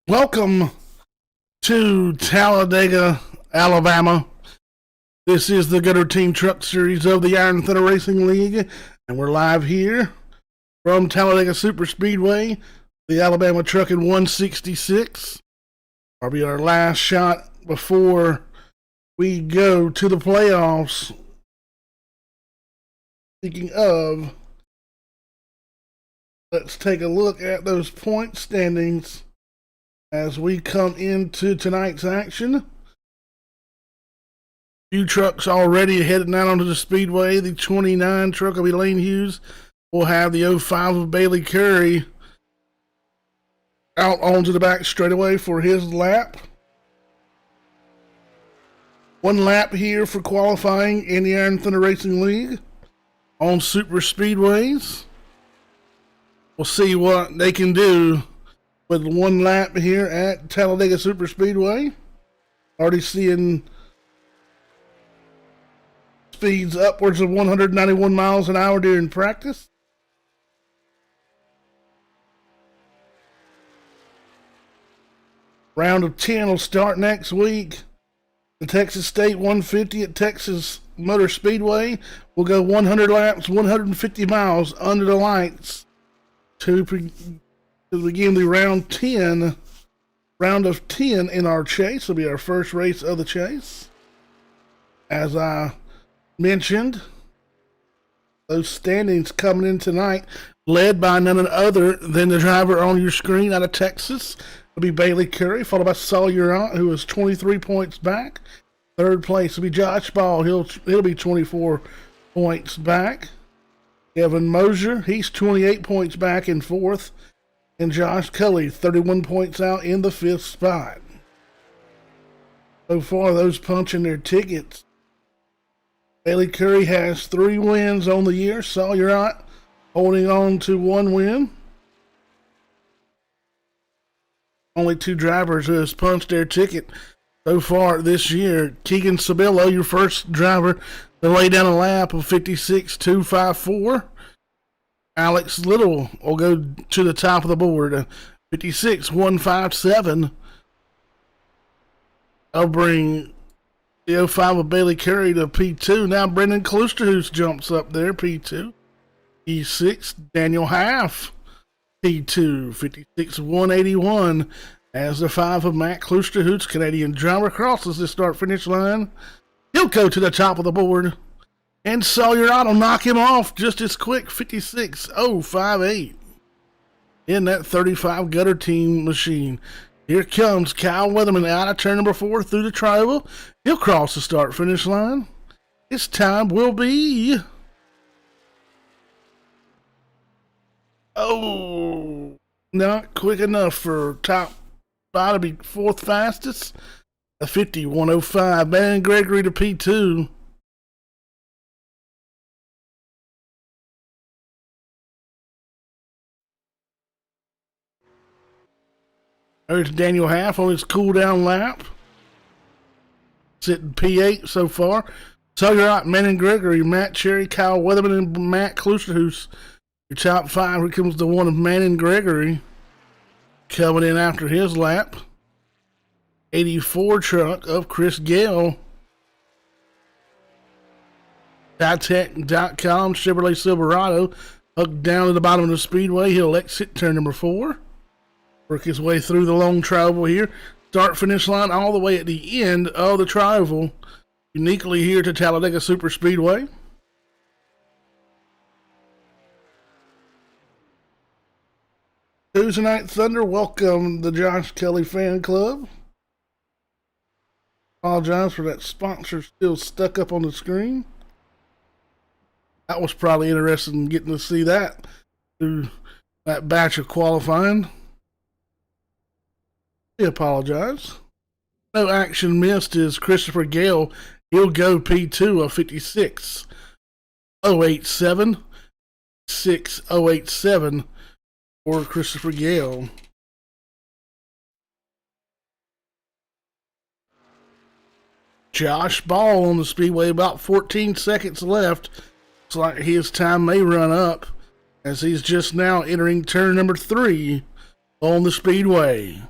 Welcome to Talladega, Alabama. This is the Gutter Team Truck Series of the Iron Thunder Racing League, and we're live here from Talladega Superspeedway, the Alabama Truck in 166. That'll be our last shot before we go to the playoffs. Speaking of, let's take a look at those point standings as we come into tonight's action. Few trucks already heading out onto the speedway. The 29 truck will be Lane Hughes. We'll have the 05 of Bailey Curry out onto the back straightaway for his lap. One lap here for qualifying in the Iron Thunder Racing League on super speedways. We'll see what they can do with one lap here at Talladega Superspeedway. Already seeing speeds upwards of 191 miles an hour during practice. Round of 10 will start next week. The Texas State 150 at Texas Motor Speedway will go 100 laps, 150 miles under the lights to begin the round of 10 in our chase. Will be our first race of the chase. As I mentioned, those standings coming in tonight, led by none other than the driver on your screen out of Texas. It'll be Bailey Curry, followed by Sawyer, who is 23 points back. Third place will be Josh Ball. He'll be 24 points back. Evan Mosier, he's 28 points back in fourth. And Josh Cully, 31 points out in the fifth spot. So far, those punching their tickets. Bailey Curry has 3 wins on the year. Sawyer holding on to 1 win. Only 2 drivers who has punched their ticket so far this year. Keegan Sabillo, your first driver to lay down a lap of 56.254. Alex Little will go to the top of the board, 56.157. I'll bring the 05 of Bailey Curry to P2. Now Brendan Klusterhoos jumps up there, P2. E6, Daniel Half, P2, 56.181. As the 5 of Matt Klusterhoos, Canadian driver, crosses the start-finish line. He'll go to the top of the board. And Sawyer will knock him off just as quick, 56.058. In that 35 Gutter Team machine. Here comes Kyle Weatherman out of turn number 4 through the trioval. He'll cross the start-finish line. His time will be... not quick enough for top 5 to be 4th fastest. A 51.05. Man Gregory to P2. There's Daniel Half on his cool-down lap. Sitting P8 so far. Sawyer, Manning Gregory, Matt Cherry, Kyle Weatherman, and Matt Klusterhoos. Your top 5. Here comes the one of Manning Gregory coming in after his lap. 84 truck of Chris Gale. Ditech.com Chevrolet Silverado. Hooked down to the bottom of the speedway. He'll exit turn number 4. Work his way through the long trioval here. Start-finish line all the way at the end of the trioval. Uniquely here to Talladega Superspeedway. Tuesday Night Thunder, welcome the Josh Kelly fan club. Apologize for that sponsor still stuck up on the screen. That was probably interesting in getting to see that through that batch of qualifying. We apologize. No action missed is Christopher Gale. He'll go P2 of 56.087. 6087 for Christopher Gale. Josh Ball on the speedway, about 14 seconds left. Looks like his time may run up as he's just now entering turn number 3 on the speedway.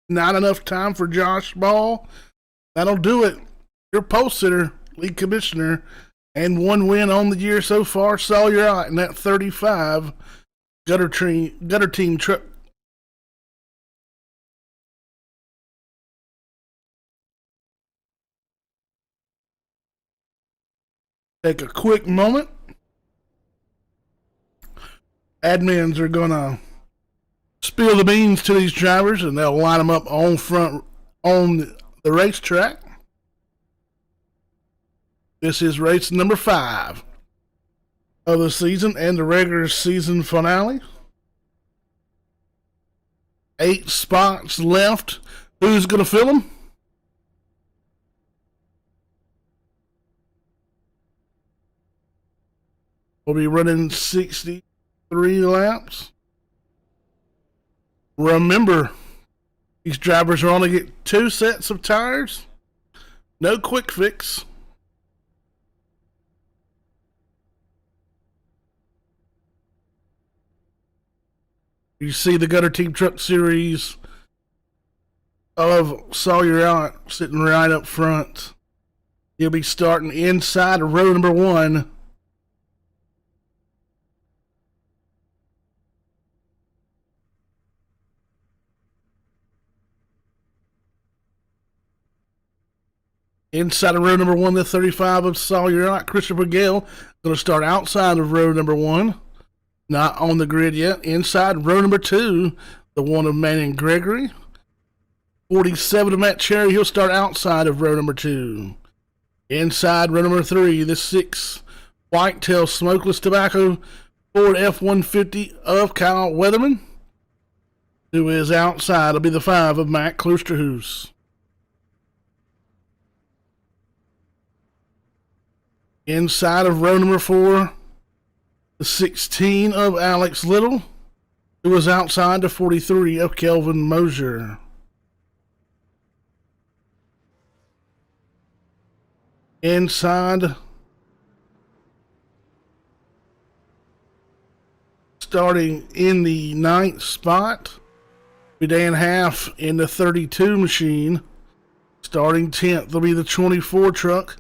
Not enough time for Josh Ball. That'll do it. Your pole sitter, league commissioner, and one win on the year so far. Sawyer out in that 35 gutter team truck. Take a quick moment. Admins are gonna spill the beans to these drivers, and they'll line them up on front on the racetrack. This is race number 5 of the season and the regular season finale. 8 spots left. Who's going to fill them? We'll be running 63 laps. Remember, these drivers are only get 2 sets of tires. No quick fix. You see the Gutter Team Truck Series of Sawyer out sitting right up front. He'll be starting inside of row number 1. Inside of row number 1, the 35 of Sawyer out. Christopher Gale going to start outside of row number 1. Not on the grid yet. Inside row number 2, the one of Manning Gregory. 47 of Matt Cherry. He'll start outside of row number 2. Inside row number 3, the 6 Whitetail Smokeless Tobacco Ford F-150 of Kyle Weatherman, who is outside. Will be the 5 of Matt Klosterhuis. Inside of row number 4, the 16 of Alex Little, who was outside the 43 of Kelvin Mosier. Inside, starting in the 9th spot, be Dan Half in the 32 machine. Starting 10th will be the 24 truck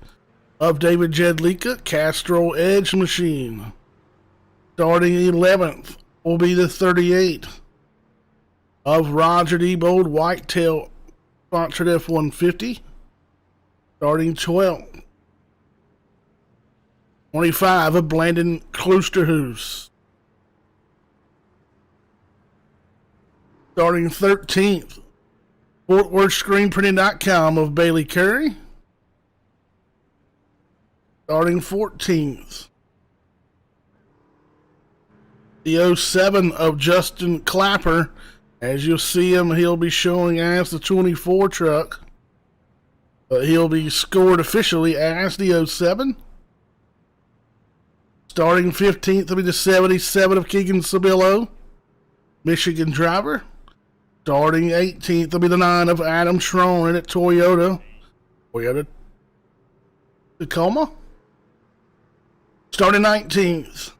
of David Jedlicka, Castrol Edge machine. Starting 11th will be the 38 of Roger Diebold, Whitetail sponsored F-150. Starting 12th, 25 of Brandon Klosterhuis. Starting 13th, Fort Worth ScreenPrinting.com of Bailey Curry. Starting 14th, the 07 of Justin Clapper. As you'll see him, he'll be showing as the 24 truck. But he'll be scored officially as the 07. Starting 15th will be the 77 of Keegan Sabillo, Michigan driver. Starting 18th will be the 9 of Adam Schroen at Toyota Tacoma. Starting 19th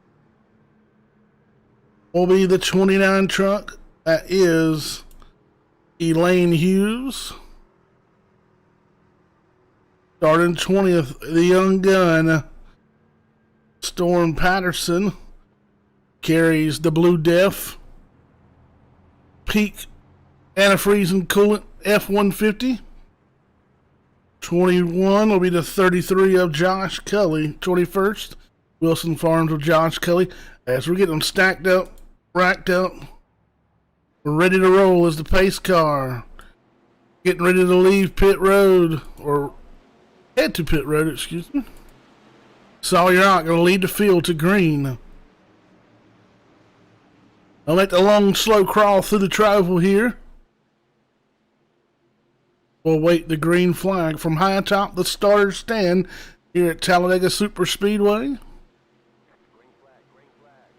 will be the 29 truck. That is Elaine Hughes. Starting 20th, the young gun, Storm Patterson, carries the Blue Def Peak Antifreeze and Coolant F-150. 21 will be the 33 of Josh Cully. 21st, Wilson Farms of Josh Cully. As we're getting them stacked up, racked up, we're ready to roll as the pace car. Getting ready to leave pit road, or head to pit road, excuse me. Sawyer out, going to lead the field to green. I'll make the long, slow crawl through the trioval here. We'll wait the green flag from high atop the starter stand here at Talladega Superspeedway.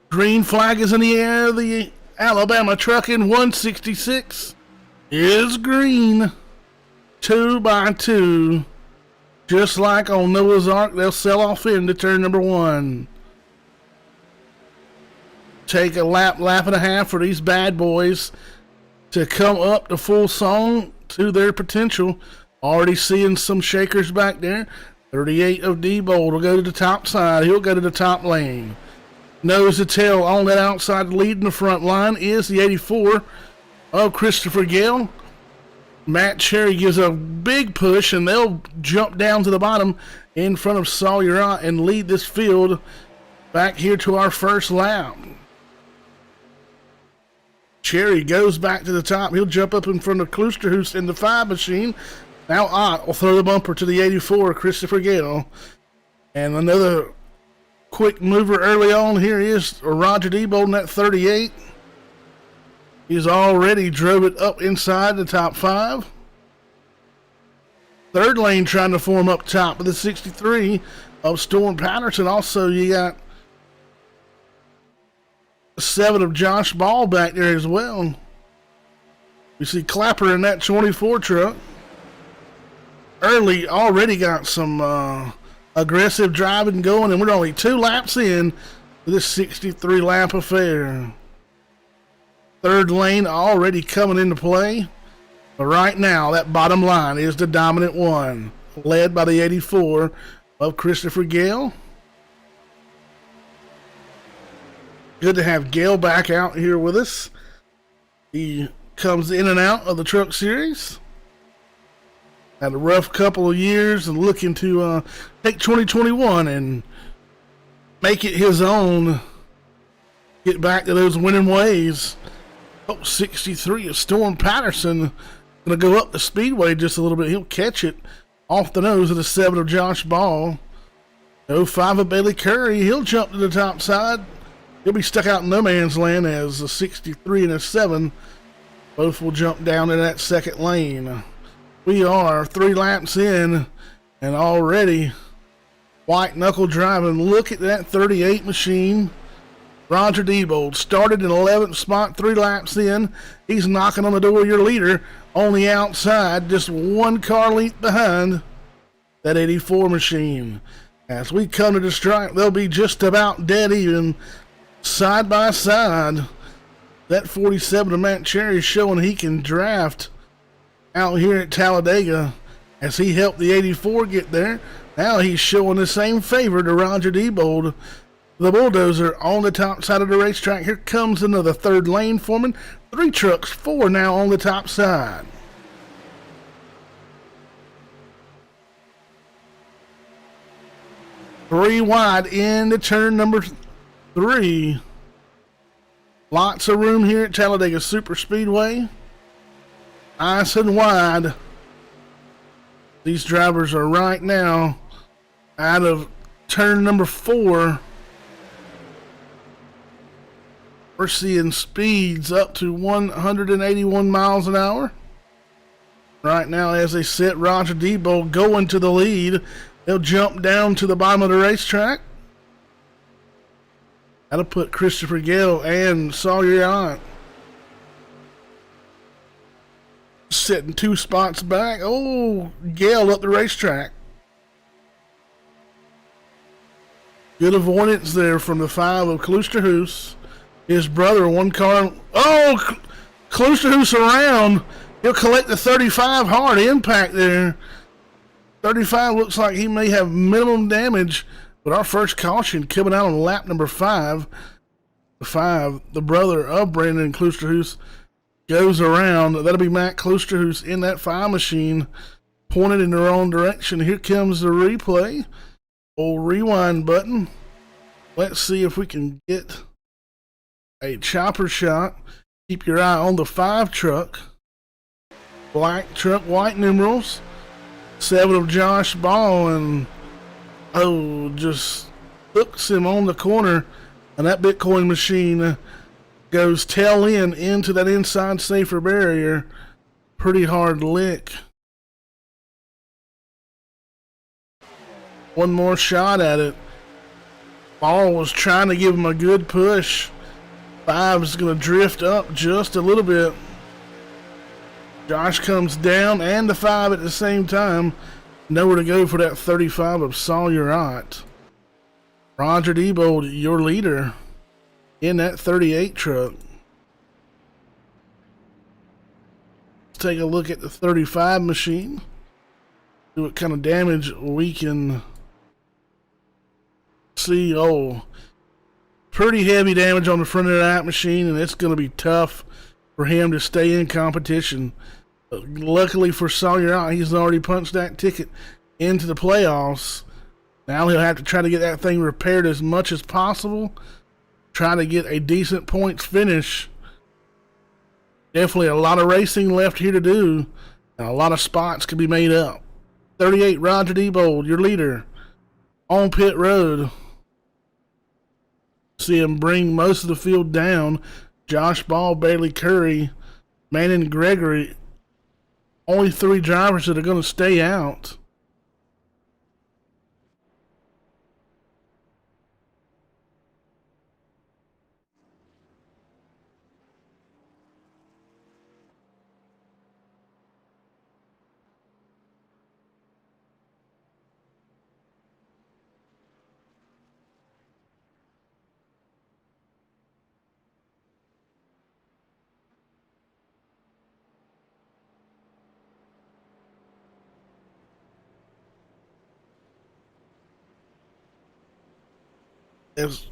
Green flag is in the air. The Alabama truck in 166 is green. 2 by 2. Just like on Noah's Ark, they'll sell off into turn number 1. Take a lap and a half for these bad boys to come up to full song to their potential. Already seeing some shakers back there. 38 of D-Bold will go to the top side. He'll go to the top lane. Nose to tail on that outside lead in the front line is the 84 of Christopher Gale. Matt Cherry gives a big push, and they'll jump down to the bottom in front of Sawyer and lead this field back here to our first lap. Cherry goes back to the top. He'll jump up in front of Klusterhuis in the 5 machine. Now Ott will throw the bumper to the 84, Christopher Gale. And another quick mover early on here is Roger D-Bold in that 38. He's already drove it up inside the top 5. Third lane trying to form up top with the 63 of Storm Patterson. Also, you got 7 of Josh Ball back there as well. You see Clapper in that 24 truck. Early already got some aggressive driving going, and we're only 2 laps in to this 63 lap affair. Third lane already coming into play. But right now, that bottom line is the dominant one, led by the 84 of Christopher Gale. Good to have Gale back out here with us. He comes in and out of the Truck Series. Had a rough couple of years and looking to take 2021 and make it his own. Get back to those winning ways. 63 of Storm Patterson. Going to go up the speedway just a little bit. He'll catch it off the nose of the 7 of Josh Ball. 05 of Bailey Curry. He'll jump to the top side. He'll be stuck out in no man's land as a 63 and a 7. Both will jump down in that second lane. We are 3 laps in and already white knuckle driving. Look at that 38 machine. Roger D-Bold started in 11th spot, 3 laps in. He's knocking on the door of your leader on the outside, just 1 car length behind that 84 machine. As we come to the stripe, they'll be just about dead even, side by side. That 47 of Matt Cherry showing he can draft out here at Talladega as he helped the 84 get there. Now he's showing the same favor to Roger D-Bold. The bulldozer on the top side of the racetrack. Here comes another third lane forming. 3 trucks, 4 now on the top side. Three wide into turn number 3. Lots of room here at Talladega Superspeedway. Nice and wide. These drivers are right now out of turn number 4. We're seeing speeds up to 181 miles an hour. Right now, as they sit, Roger D-Bold going to the lead. He'll jump down to the bottom of the racetrack. That'll put Christopher Gale and Sawyer on. Sitting 2 spots back. Oh, Gale up the racetrack. Good avoidance there from the 5 of Klusterhuis. His brother, 1 car. Oh, Klusterhuis around. He'll collect the 35. Hard impact there. 35 looks like he may have minimum damage. But our first caution coming out on lap number 5. The 5, the brother of Brandon Klusterhuis, goes around. That'll be Matt Klusterhuis in that 5 machine, pointed in the wrong direction. Here comes the replay. Old rewind button. Let's see if we can get a chopper shot. Keep your eye on the 5 truck. Black truck, white numerals. 7 of Josh Ball, and just hooks him on the corner, and that Bitcoin machine goes tail end into that inside safer barrier. Pretty hard lick. One more shot at it. Ball was trying to give him a good push. 5 is going to drift up just a little bit. Josh comes down and the 5 at the same time. Nowhere to go for that 35 of Sawyer Ott. Roger D-Bold, your leader in that 38 truck. take a look at the 35 machine. See what kind of damage we can see. Oh, pretty heavy damage on the front of that machine, and it's going to be tough for him to stay in competition. Luckily for Sawyer out, he's already punched that ticket into the playoffs. Now he'll have to try to get that thing repaired as much as possible. Try to get a decent points finish. Definitely a lot of racing left here to do, and a lot of spots can be made up. 38, Roger Diebold, your leader, on pit road. See him bring most of the field down. Josh Ball, Bailey Curry, Manning Gregory. Only 3 drivers that are going to stay out. As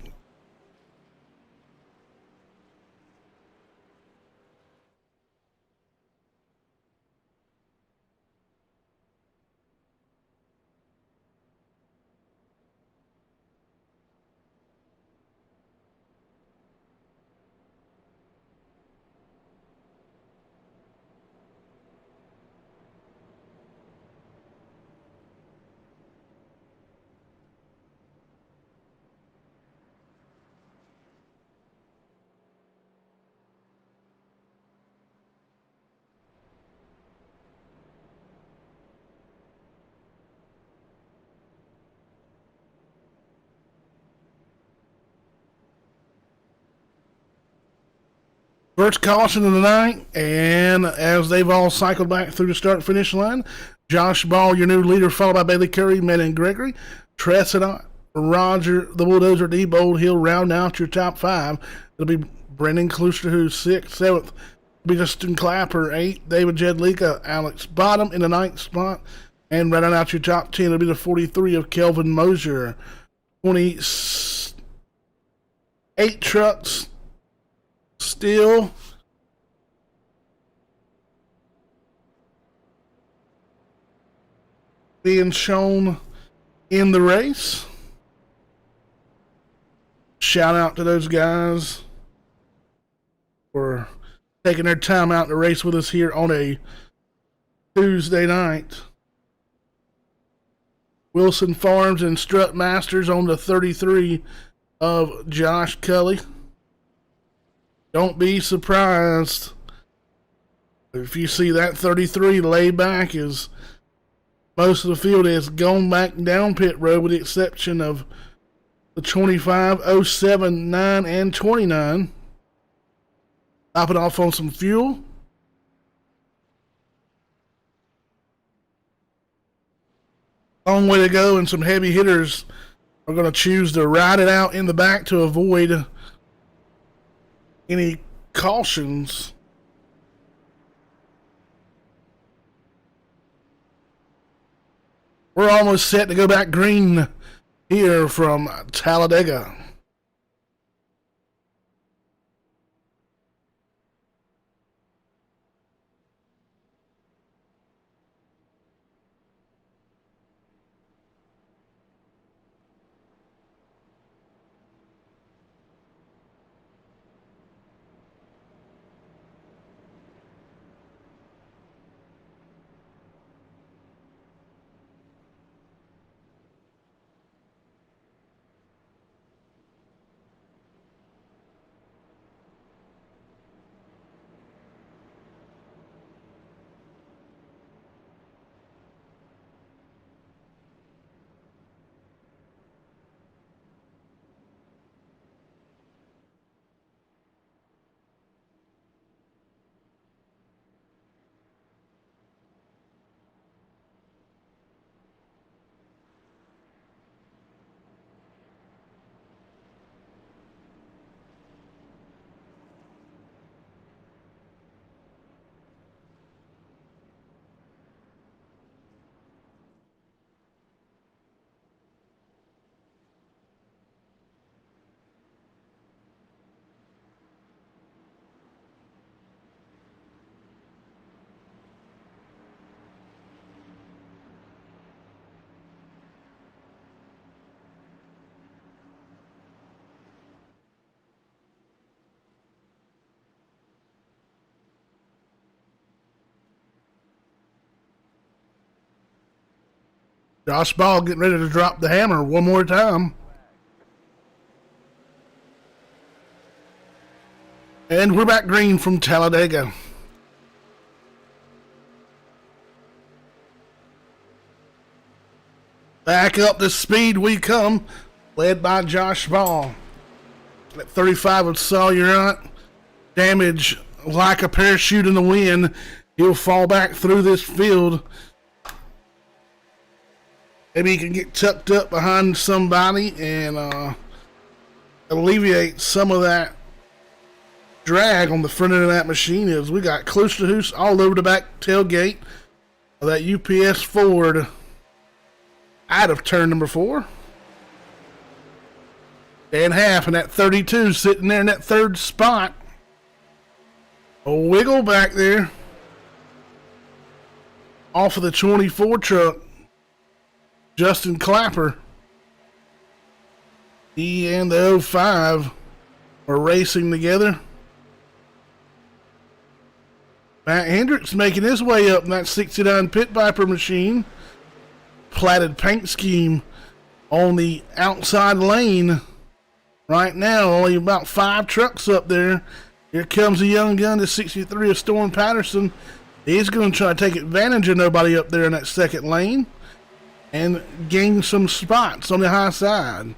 first caution of the night, and as they've all cycled back through the start-finish line, Josh Ball, your new leader, followed by Bailey Curry, Manning Gregory, Tressedot, Roger, the Bulldozer, Diebold, Hill round out your top 5. It'll be Brendan Kluster, who's 6th, 7th. It'll be Justin Clapper, 8th, David Jedlicka, Alex Bottom in the 9th spot, and rounding out your top 10, it'll be the 43 of Kelvin Mosier. 28 trucks still being shown in the race. Shout out to those guys for taking their time out to race with us here on a Tuesday night. Wilson Farms and Strut Masters on the 33 of Josh Cully. Don't be surprised if you see that 33 laid back as most of the field has gone back down pit road with the exception of the 25, 07, 9, and 29. Topping off on some fuel. Long way to go, and some heavy hitters are going to choose to ride it out in the back to avoid any cautions. We're almost set to go back green here from Talladega. Josh Ball getting ready to drop the hammer one more time. And we're back green from Talladega. Back up the speed we come, led by Josh Ball. At 35 of Sawyer, damage like a parachute in the wind. He'll fall back through this field. Maybe he can get tucked up behind somebody and alleviate some of that drag on the front end of that machine. As we got close to Hoos all over the back tailgate of that UPS Ford out of turn number 4. Dan Half in that 32 sitting there in that third spot. A wiggle back there off of the 24 truck. Justin Clapper. He and the 05 are racing together. Matt Hendricks making his way up in that 69 Pit Viper machine. Platted paint scheme on the outside lane. Right now, only about 5 trucks up there. Here comes the young gun to 63 of Storm Patterson. He's going to try to take advantage of nobody up there in that second lane and gain some spots on the high side.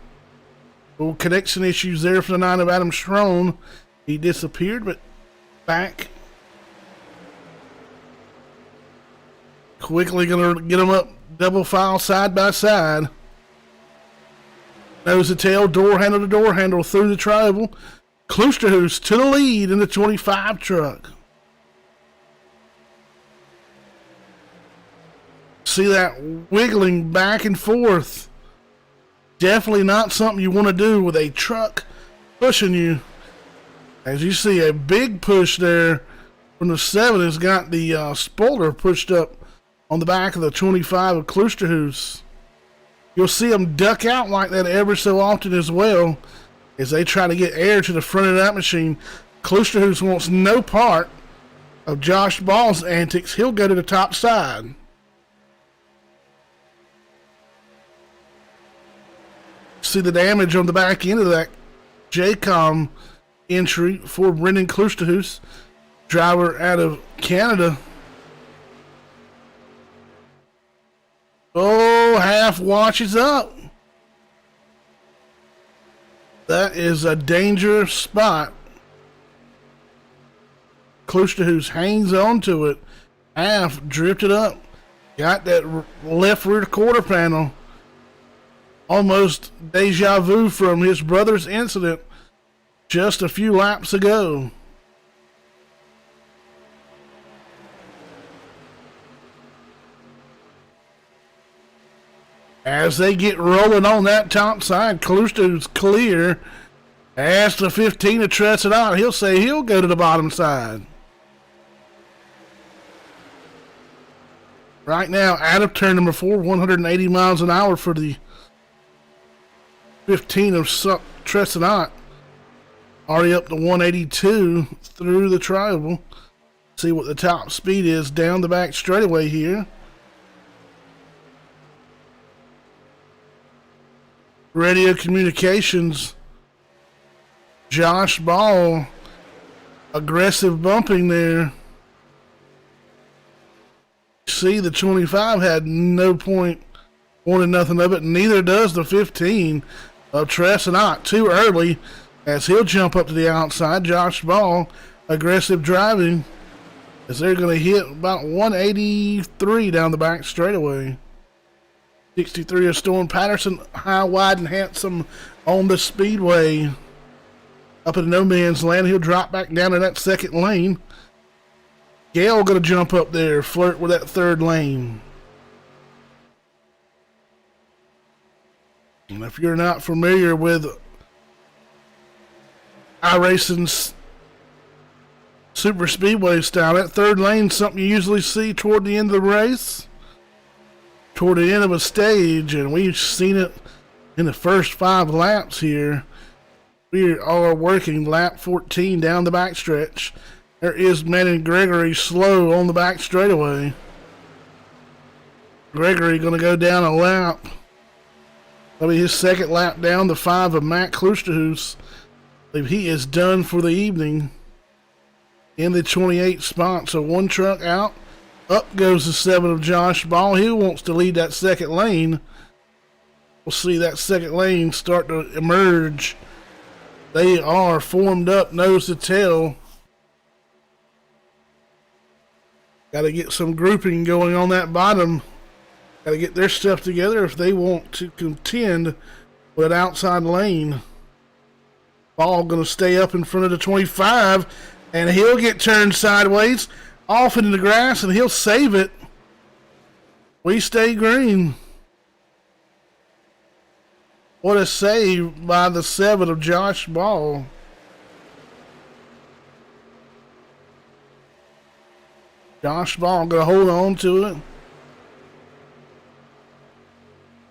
Little connection issues there for the 9 of Adam Strone. He disappeared, but back. Quickly going to get him up double file side by side. Nose to tail, door handle to door handle through the tribal. Kloosterhoos to the lead in the 25 truck. See that wiggling back and forth. Definitely not something you want to do with a truck pushing you. As you see, a big push there from the 7 has got the spoiler pushed up on the back of the 25 of Kloosterhoos. You'll see them duck out like that ever so often as well as they try to get air to the front of that machine. Kloosterhoos wants no part of Josh Ball's antics. He'll go to the top side. See the damage on the back end of that JCOM entry for Brendan Kloosterhoos, driver out of Canada. Oh, Half watches up. That is a dangerous spot. Kloosterhoos hangs on to it. Half drifted up. Got that left rear quarter panel. Almost deja vu from his brother's incident just a few laps ago. As they get rolling on that top side, Kloosterhoos clear. As the 15 to trust it out, he'll say he'll go to the bottom side. Right now, out of turn number 4, 180 miles an hour for the 15 of Tressenot. Already up to 182 through the tribal. See what the top speed is down the back straightaway here. Radio communications. Josh Ball. Aggressive bumping there. See, the 25 had no point, wanted nothing of it. Neither does the 15 of Tressenot. Too early as he'll jump up to the outside. Josh Ball, aggressive driving as they're going to hit about 183 down the back straightaway. 63 of Storm Patterson, high, wide, and handsome on the speedway. Up in no man's land, he'll drop back down to that second lane. Gale going to jump up there, flirt with that third lane. And if you're not familiar with iRacing's Superspeedway style, that third lane's something you usually see toward the end of the race, toward the end of a stage, and we've seen it in the first 5 laps here. We are working lap 14 down the backstretch. There is Manning Gregory slow on the back straightaway. Gregory going to go down a lap. That'll be his second lap down, the 5 of Matt Klusterhuis. I believe he is done for the evening in the 28th spot. So one truck out. Up goes the 7 of Josh Ball. He wants to lead that second lane. We'll see that second lane start to emerge. They are formed up nose to tail. Got to get some grouping going on that bottom. Got to get their stuff together if they want to contend with an outside lane. Ball going to stay up in front of the 25, and he'll get turned sideways off into the grass, and he'll save it. We stay green. What a save by the 7 of Josh Ball. Josh Ball going to hold on to it.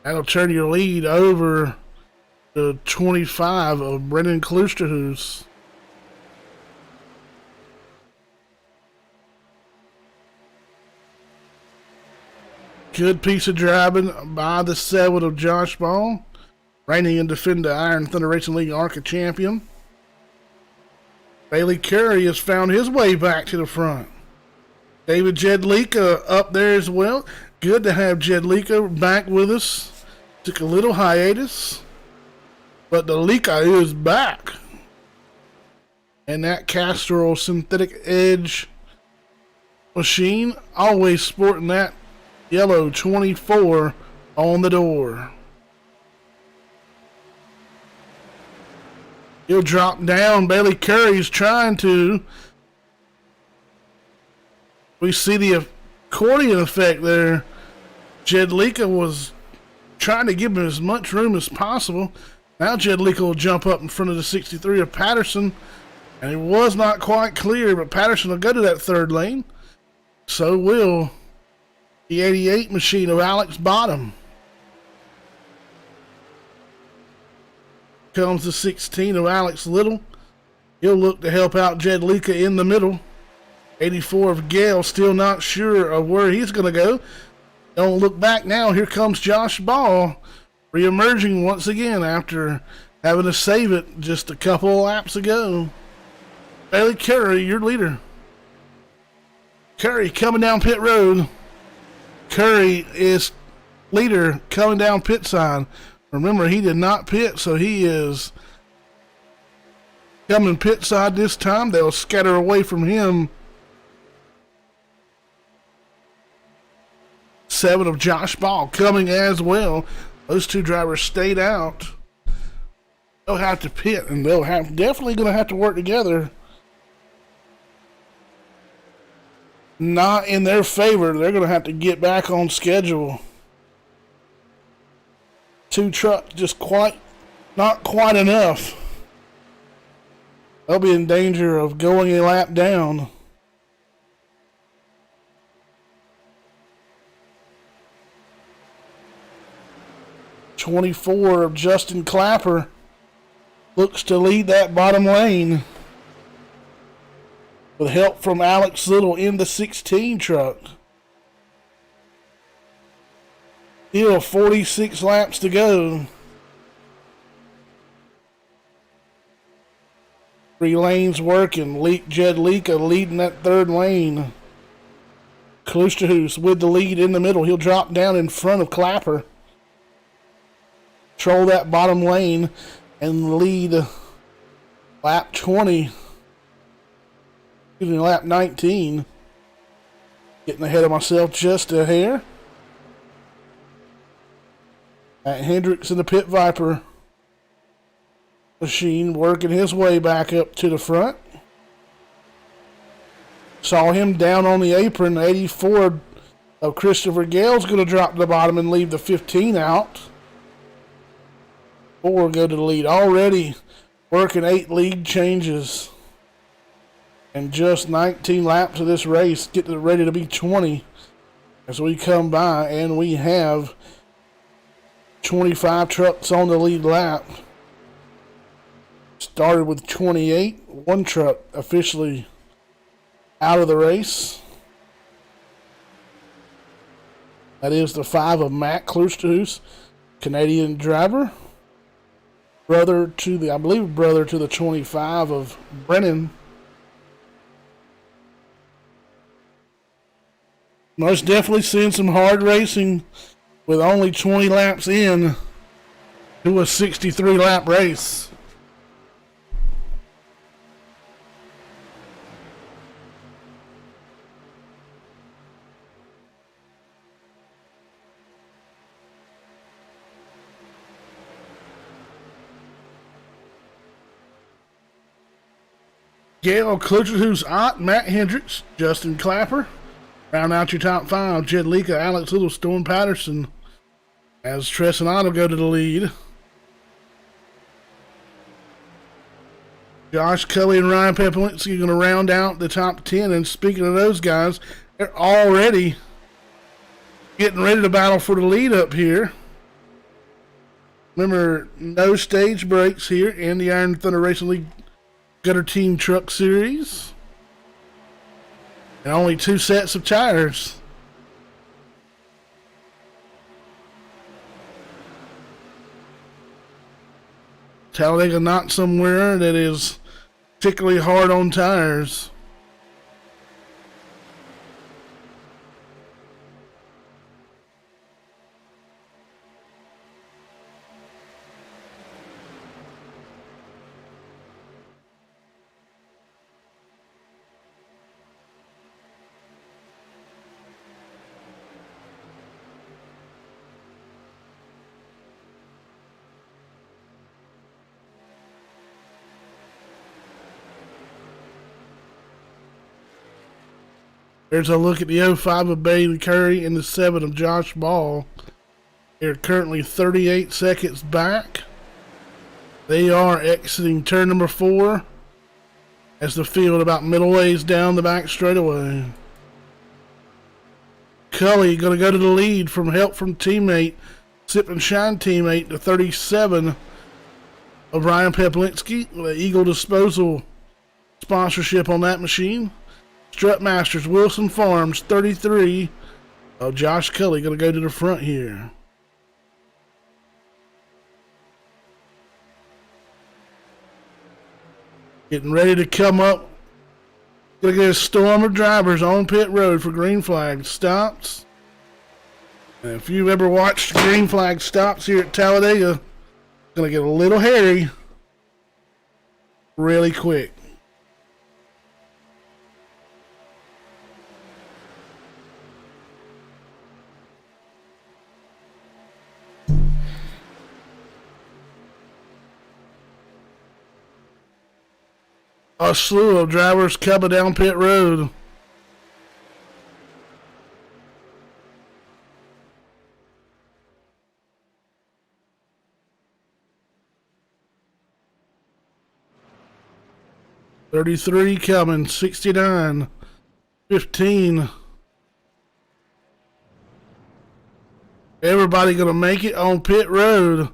That'll turn your lead over to 25 of Brendan Klusterhuis. Good piece of driving by the 7 of Josh Ball. Reigning and defending Iron Thunder Racing League ARCA champion. Bailey Curry has found his way back to the front. David Jedlicka up there as well. Good to have Jedlicka back with us. Took a little hiatus, but the Lika is back. And that Castrol Synthetic Edge machine, always sporting that yellow 24 on the door. He'll drop down. Bailey Curry's trying to. We see the accordion effect there. Jedlicka was trying to give him as much room as possible. Now Jedlicka will jump up in front of the 63 of Patterson. And it was not quite clear, but Patterson will go to that third lane. So will the 88 machine of Alex Bottom. Comes the 16 of Alex Little. He'll look to help out Jedlicka in the middle. 84 of Gale, still not sure of where he's going to go. Don't look back now. Here comes Josh Ball, re-emerging once again after having to save it just a couple of laps ago. Bailey Curry, your leader. Curry coming down pit road. Curry is leader coming down pit side. Remember, he did not pit, so he is coming pit side this time. They'll scatter away from him. 7 of Josh Ball coming as well. Those two drivers stayed out. They'll have to pit, and they'll have definitely going to have to work together. Not in their favor. They're going to have to get back on schedule. Two trucks just not quite enough. They'll be in danger of going a lap down. #24 of Justin Clapper looks to lead that bottom lane with help from Alex Little in the 16 truck. Still 46 laps to go. 3 lanes working. Jedlicka leading that third lane. Klusterhuis with the lead in the middle. He'll drop down in front of Clapper. Control that bottom lane and lead lap 20. Excuse me, lap 19. Getting ahead of myself just a hair. At Hendricks in the Pit Viper machine working his way back up to the front. Saw him down on the apron. 84 of Christopher Gale's going to drop to the bottom and leave the 15 out. 4 go to the lead. Already working 8 lead changes. And just 19 laps of this race. Getting ready to be 20 as we come by, and we have 25 trucks on the lead lap. Started with 28. 1 truck officially out of the race. That is the 5 of Matt Klosterhuis, Canadian driver. Brother to the, I believe, brother to the 25 of Brennan. Most definitely seeing some hard racing with only 20 laps in to a 63 lap race. Gail Klosterhuis, Ott, Matt Hendricks, Justin Clapper. Round out your top 5. Jed Leka, Alex Little, Storm Patterson. As Tress and Otto go to the lead. Josh Cully and Ryan Pepolinski are going to round out the top 10. And speaking of those guys, they're already getting ready to battle for the lead up here. Remember, no stage breaks here in the Iron Thunder Racing League Gutter Team Truck Series. And only 2 sets of tires. Talladega not somewhere that is particularly hard on tires. There's a look at the 05 of Bailey Curry and the 7 of Josh Ball. They're currently 38 seconds back. They are exiting turn number 4 as the field about middle ways down the back straightaway. Cully going to go to the lead from help from teammate, Sip and Shine teammate, the 37 of Ryan Pepolinski, with an Eagle Disposal sponsorship on that machine. Strut Masters, Wilson Farms, 33 of Josh Cully going to go to the front here. Getting ready to come up. Going to get a storm of drivers on pit road for green flag stops. And if you've ever watched green flag stops here at Talladega, it's going to get a little hairy really quick. A slew of drivers coming down pit road. $33 coming, 69, 15. Everybody gonna make it on pit road.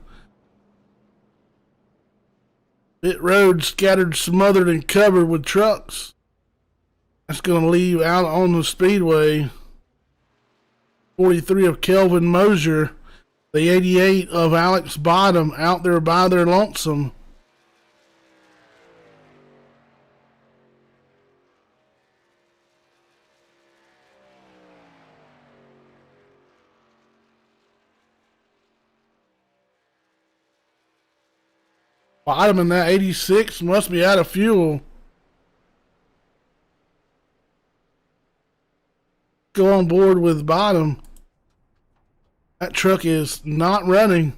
Pit road scattered, smothered, and covered with trucks. That's going to leave out on the speedway 43 of Kelvin Mosier, the 88 of Alex Bottom out there by their lonesome. Bottom in that 86 must be out of fuel. Go on board with Bottom. That truck is not running.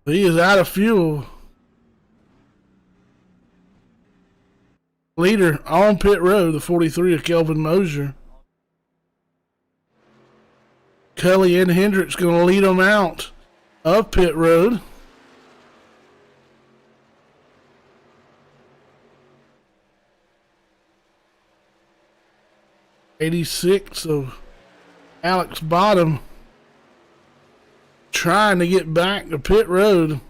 He is out of fuel. Leader on pit road, the 43 of Kelvin Mosier. Cully and Hendricks going to lead them out of pit road. '86 of Alex Bottom trying to get back to pit road.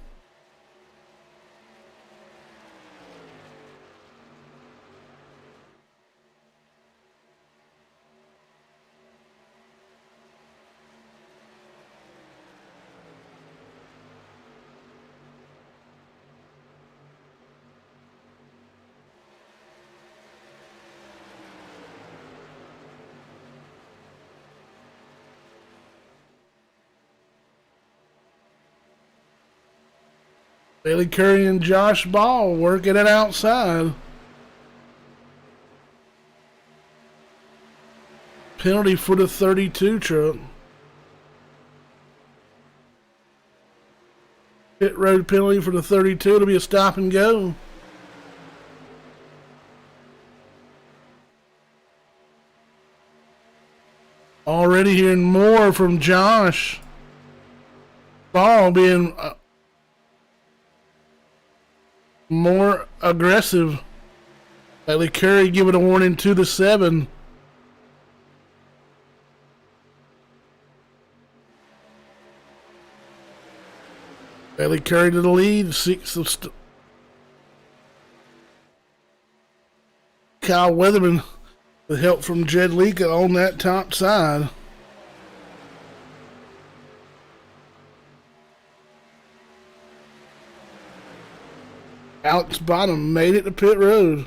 Bailey Curry and Josh Ball working it outside. Penalty for the 32 truck. Pit road penalty for the 32. It'll be a stop and go. Already hearing more from Josh Ball being more aggressive. Bailey Curry giving a warning to the 7. Bailey Curry to the lead. 6 of Kyle Weatherman with help from Jed Leka on that top side. Alex Bottom made it to pit road.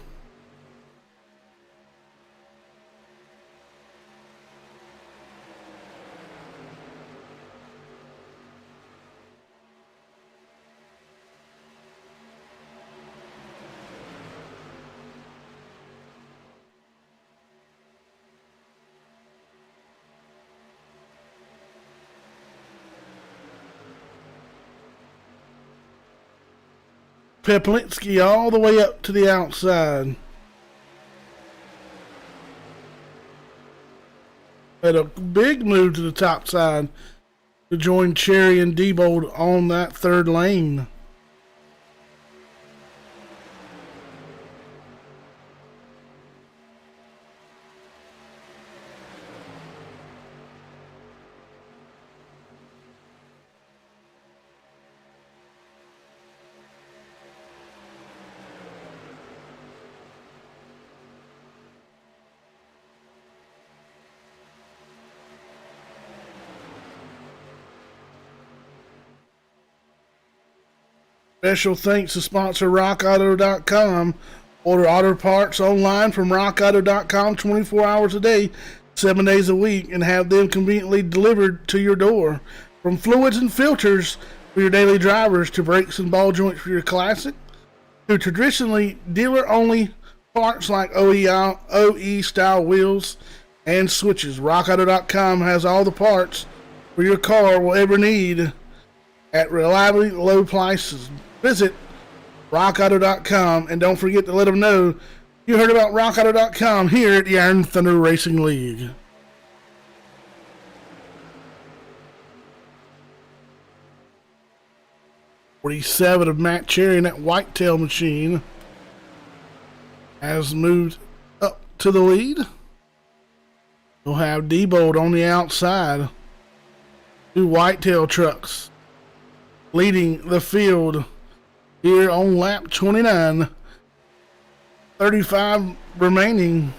Peplinski all the way up to the outside. Had a big move to the top side to join Cherry and Diebold on that third lane. Special thanks to sponsor RockAuto.com. Order auto parts online from RockAuto.com 24 hours a day, 7 days a week, and have them conveniently delivered to your door. From fluids and filters for your daily drivers to brakes and ball joints for your classic, to traditionally dealer-only parts like OE style wheels and switches. RockAuto.com has all the parts for your car will ever need at reliably low prices. Visit RockAuto.com and don't forget to let them know you heard about RockAuto.com here at the Iron Thunder Racing League. .47 of Matt Cherry in that whitetail machine has moved up to the lead. We'll have Diebold on the outside. 2 whitetail trucks leading the field here on lap 29. 35 remaining.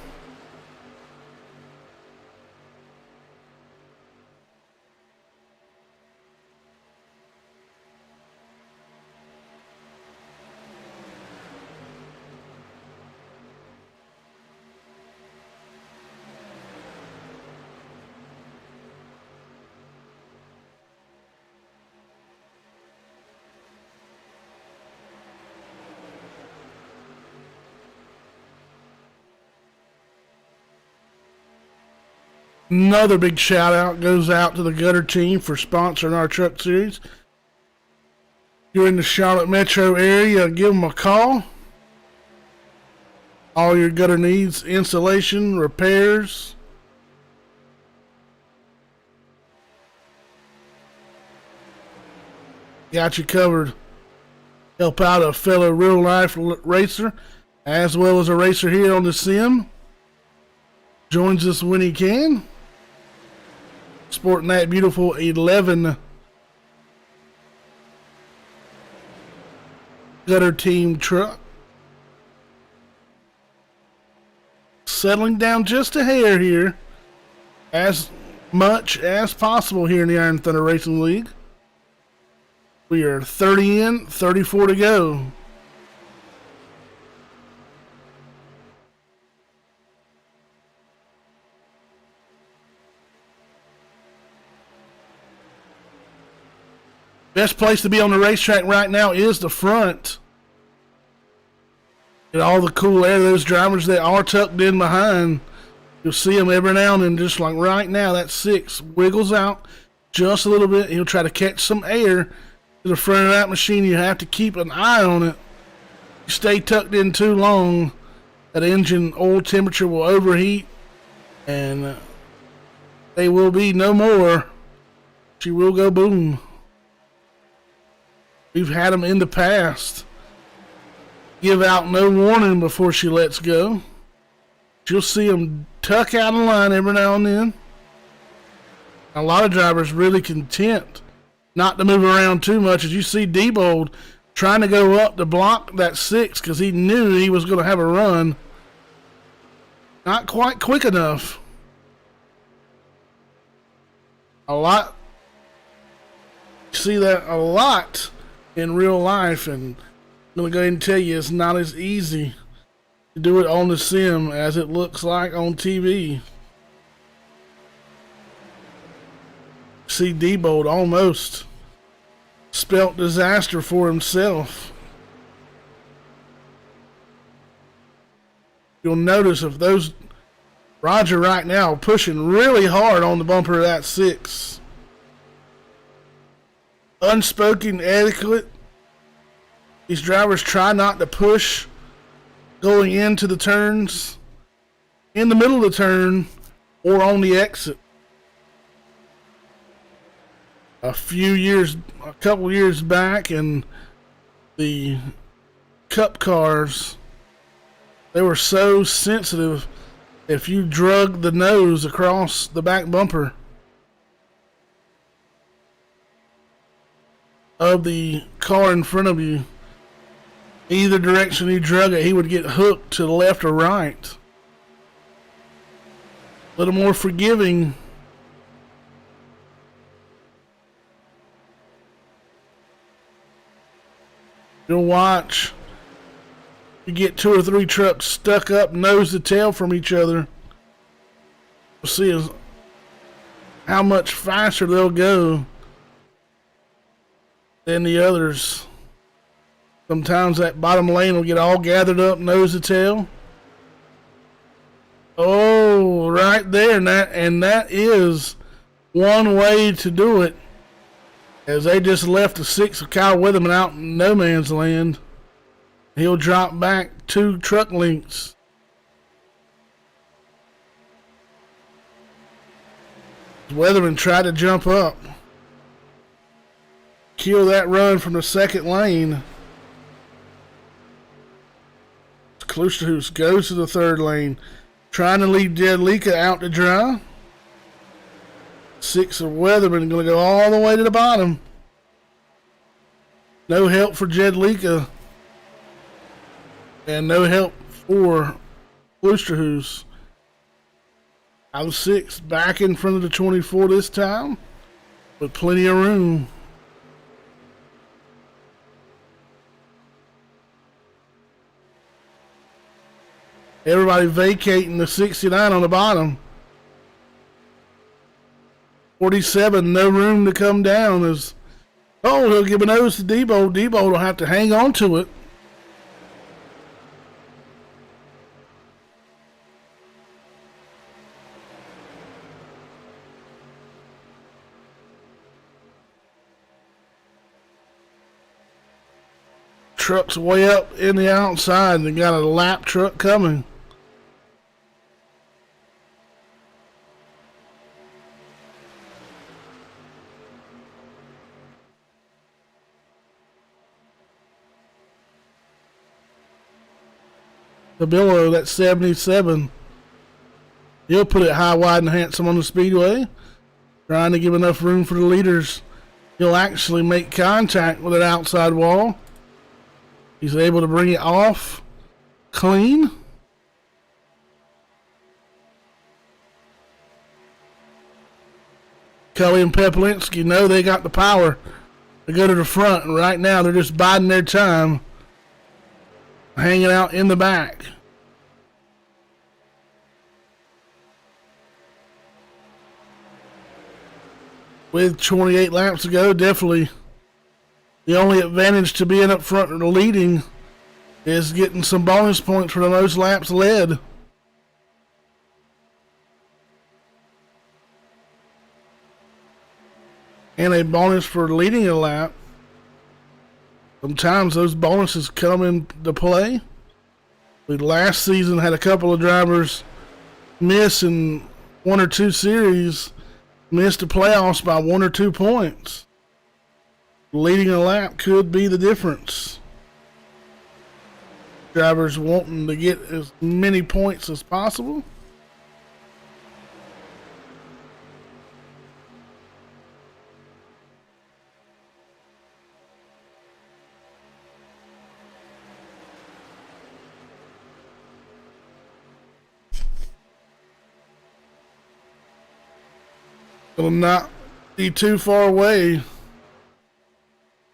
Another big shout out goes out to the Gutter team for sponsoring our truck series. If you're in the Charlotte metro area, give them a call. All your gutter needs, installation, repairs. Got you covered. Help out a fellow real life racer as well as a racer here on the sim. Joins us when he can. Sporting that beautiful 11 Gutter team truck. Settling down just a hair here. As much as possible here in the Iron Thunder Racing League. We are 30 in, 34 to go. Best place to be on the racetrack right now is the front. Get all the cool air. Those drivers that are tucked in behind, you'll see them every now and then, just like right now. That 6 wiggles out just a little bit. He'll try to catch some air to the front of that machine. You have to keep an eye on it. You stay tucked in too long, that engine oil temperature will overheat, and they will be no more. She will go boom. We've had them in the past give out no warning before she lets go. You'll see them tuck out of line every now and then. A lot of drivers really content not to move around too much. As you see Diebold trying to go up to block that 6 because he knew he was going to have a run. Not quite quick enough. A lot. You see that a lot in real life, and I'm going to go ahead and tell you it's not as easy to do it on the sim as it looks like on TV. See Diebold almost spelt disaster for himself. You'll notice if those Roger right now pushing really hard on the bumper of that 6. Unspoken etiquette. These drivers try not to push going into the turns, in the middle of the turn, or on the exit. A couple years back in the Cup cars, they were so sensitive. If you drug the nose across the back bumper of the car in front of you, either direction you drug it, he would get hooked to the left or right. A little more forgiving. You'll watch. You get 2 or 3 trucks stuck up nose to tail from each other. You'll see how much faster they'll go than the others. Sometimes that bottom lane will get all gathered up nose to tail. Oh, right there. And that is one way to do it. As they just left the 6 of Kyle Weatherman out in no man's land. He'll drop back 2 truck lengths. Weatherman tried to jump up. Kill that run from the second lane. Klusterhuis goes to the third lane, trying to leave Jedlicka out to dry. 6 of Weatherman going to go all the way to the bottom. No help for Jedlicka. And no help for Klusterhuis. Out of 6, back in front of the 24 this time, with plenty of room. Everybody vacating the 69 on the bottom. 47, no room to come down. He'll give a nose to Diebold. Diebold will have to hang on to it. Truck's way up in the outside, and they got a lap truck coming. The Billow, that 77. He'll put it high, wide, and handsome on the speedway. Trying to give enough room for the leaders. He'll actually make contact with that outside wall. He's able to bring it off clean. Kelly and Peplinsky know they got the power to go to the front, and right now they're just biding their time, hanging out in the back. With 28 laps to go, definitely The only advantage to being up front and leading is getting some bonus points for the most laps led. And a bonus for leading a lap. Sometimes those bonuses come into play. We last season had a couple of drivers miss in 1 or 2 series, missed the playoffs by 1 or 2 points. Leading a lap could be the difference. Drivers wanting to get as many points as possible. Will not be too far away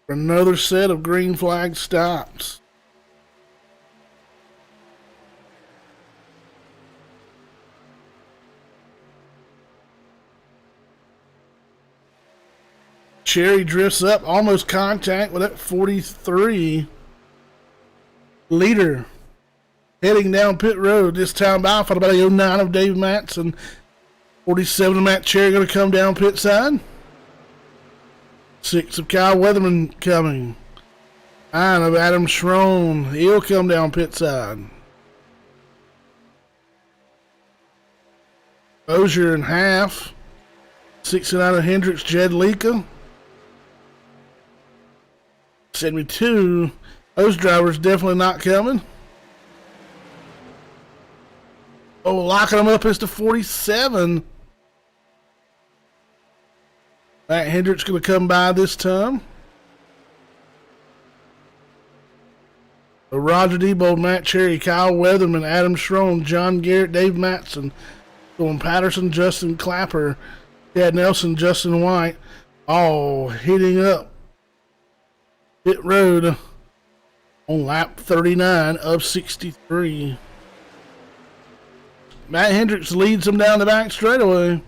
for another set of green flag stops. Cherry drifts up, almost contact with that 43 leader. Heading down pit road this time by, followed by the 09 of Dave Matson. 47 of Matt Cherry going to come down pit side. 6 of Kyle Weatherman coming. 9 of Adam Schroen. He'll come down pit side. Ozier in half. 69 of Hendricks, Jed Leka. 72. Those drivers definitely not coming. Oh, locking them up is to 47. Matt Hendricks going to come by this time. So Roger Debo, Matt Cherry, Kyle Weatherman, Adam Schroen, John Garrett, Dave Matson, Dylan Patterson, Justin Clapper, Chad Nelson, Justin White, all hitting up pit road on lap 39 of 63. Matt Hendricks leads them down the back straightaway.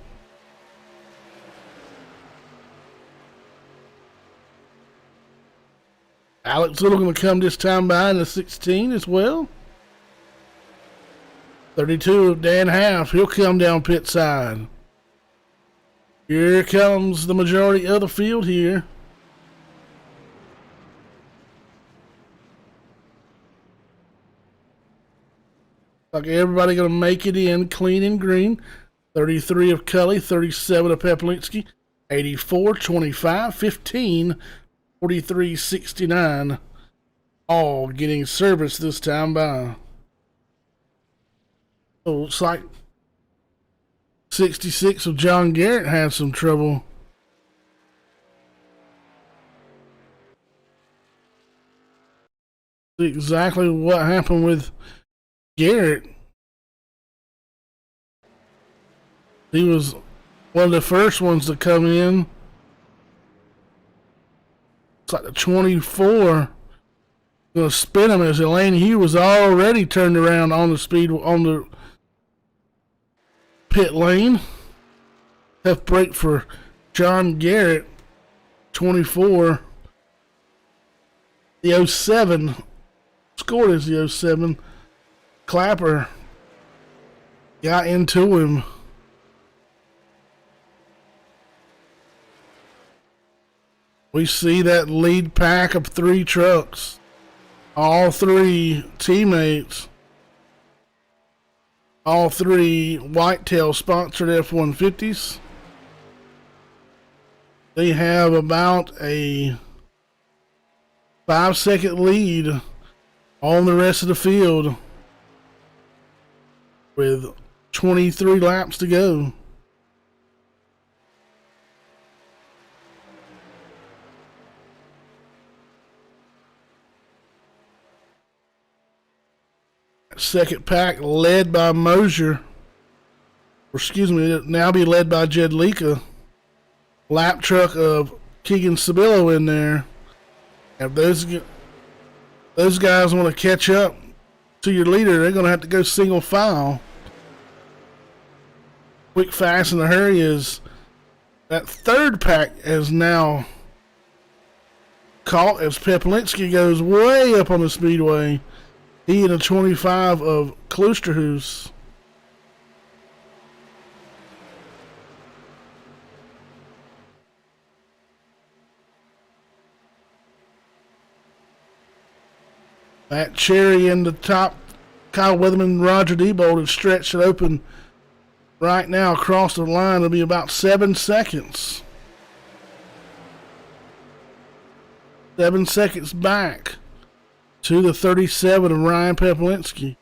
Alex Little going to come this time by in the 16 as well. 32 of Dan Half. He'll come down pit side. Here comes the majority of the field here. Like everybody going to make it in clean and green. 33 of Cully. 37 of Peplinski. 84, 25, 15. 43.69, all getting service this time by. So it looks like 66 of John Garrett had some trouble. See exactly what happened with Garrett. He was one of the first ones to come in. It's like the 24 gonna spin him as Elaine Hugh was already turned around on the speed on the pit lane. Tough break for John Garrett. 24. The 07 scored as the 07. Clapper got into him. We see that lead pack of 3 trucks. All 3 teammates. All 3 Whitetail sponsored F-150s. They have about a 5-second lead on the rest of the field with 23 laps to go. Second pack led by Mosier. Or excuse me, now be led by Jed Leka. Lap truck of Keegan Sabillo in there. If those guys want to catch up to your leader, they're going to have to go single file. Quick, fast, in a hurry is that third pack has now caught as Peplinsky goes way up on the speedway. He in a 25 of Klosterhuis. That Cherry in the top. Kyle Weatherman, Roger Diebold has stretched it open right now across the line. It'll be about 7 seconds. 7 seconds back to the 37 of Ryan Peplinsky.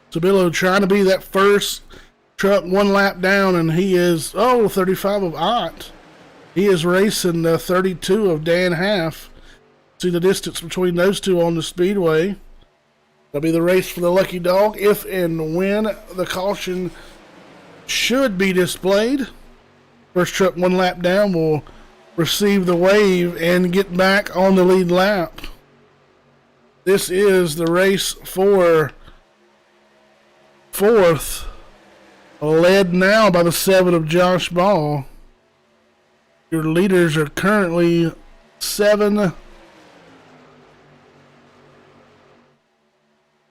Sabillo trying to be that first truck 1 lap down, and he is, 35 of Ott. He is racing 32 of Dan Half. See the distance between those two on the speedway. That'll be the race for the lucky dog if and when the caution should be displayed. First truck 1 lap down will receive the wave and get back on the lead lap. This is the race for fourth, led now by the 7 of Josh Ball. Your leaders are currently 7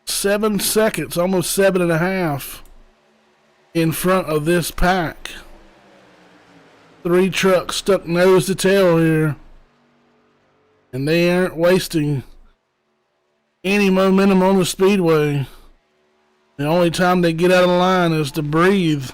seconds, almost 7.5 in front of this pack. 3 trucks stuck nose to tail here, and they aren't wasting any momentum on the speedway. The only time they get out of line is to breathe.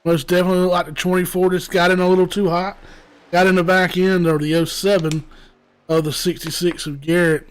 Most definitely look like the 24 just got in a little too hot. Got in the back end, or the 07 of the 66 of Garrett.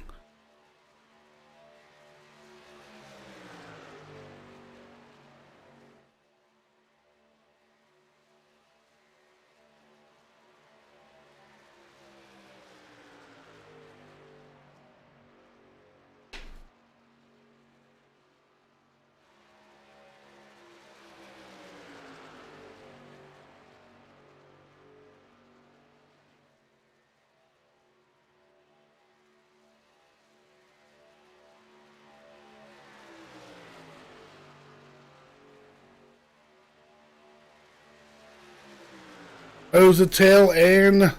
Ozatel and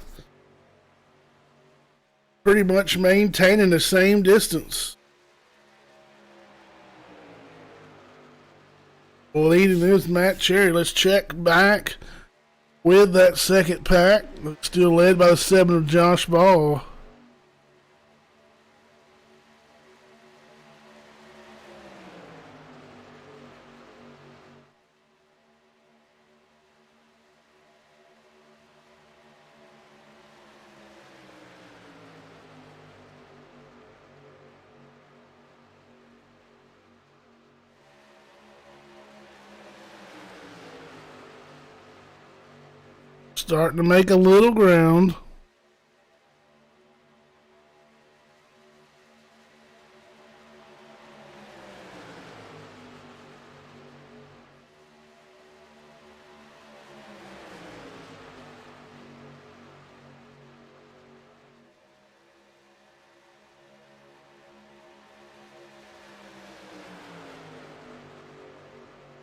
pretty much maintaining the same distance. Leading is Matt Cherry. Let's check back with that second pack. Still led by the 7 of Josh Ball. Starting to make a little ground.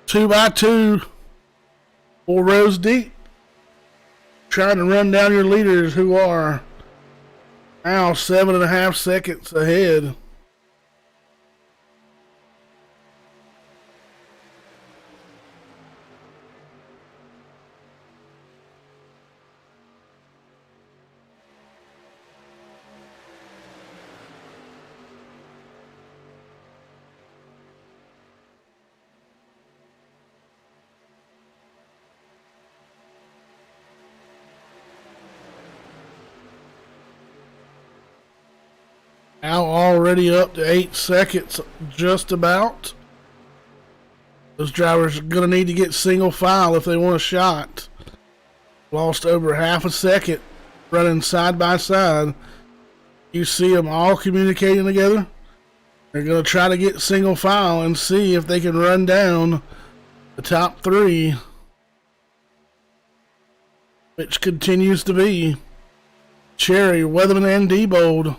Two by two, 4 rows deep. Trying to run down your leaders, who are now 7.5 seconds ahead. Now already up to 8 seconds, just about. Those drivers are going to need to get single file if they want a shot. Lost over half a second running side by side. You see them all communicating together. They're going to try to get single file and see if they can run down the top 3, which continues to be Cherry, Weatherman, and Diebold.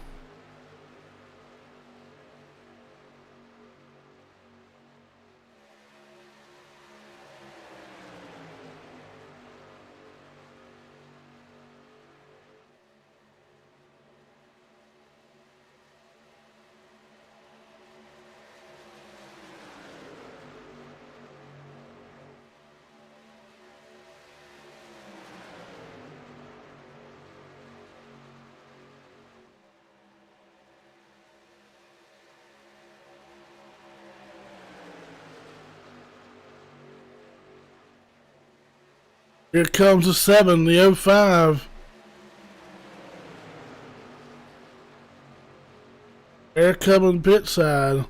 Here comes the 7, the 05. They're coming pit side.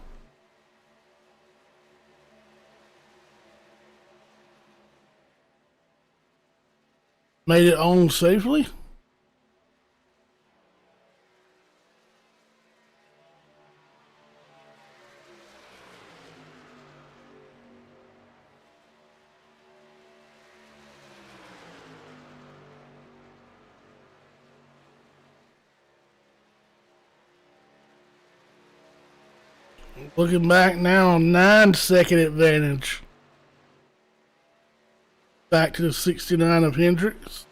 Made it on safely. Looking back now, 9-second advantage. Back to the 69 of Hendricks.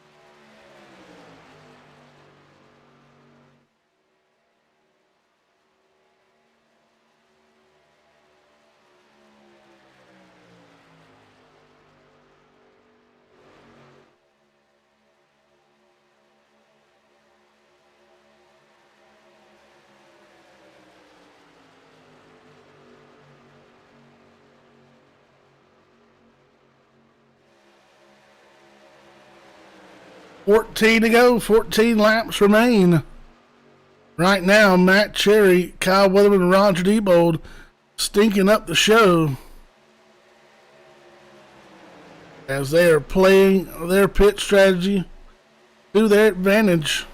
$14 to go, 14 laps remain. Right now, Matt Cherry, Kyle Weatherman, and Roger Diebold stinking up the show as they are playing their pit strategy to their advantage.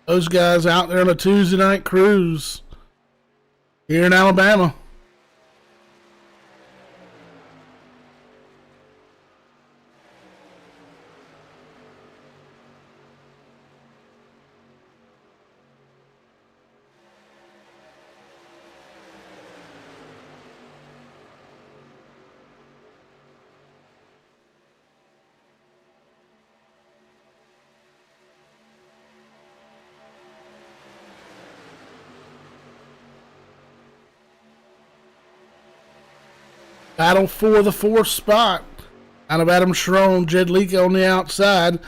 Those guys out there on a Tuesday night cruise here in Alabama. Battle for the 4th spot. Out of Adam Schroen, Jed Leake on the outside.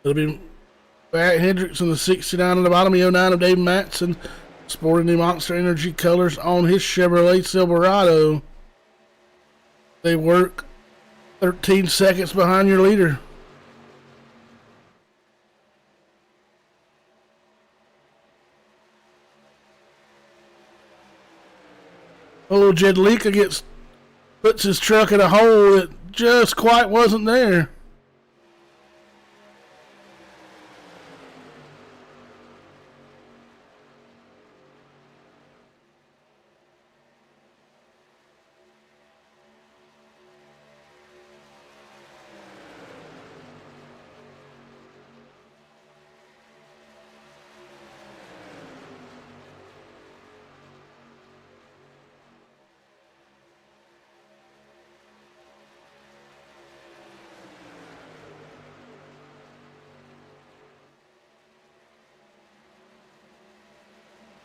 It'll be Barrett Hendricks in the 69 on the bottom. The 09 of Dave Matson, sporting the Monster Energy colors on his Chevrolet Silverado. They work 13 seconds behind your leader. Oh, Jed Leake puts his truck in a hole that just quite wasn't there.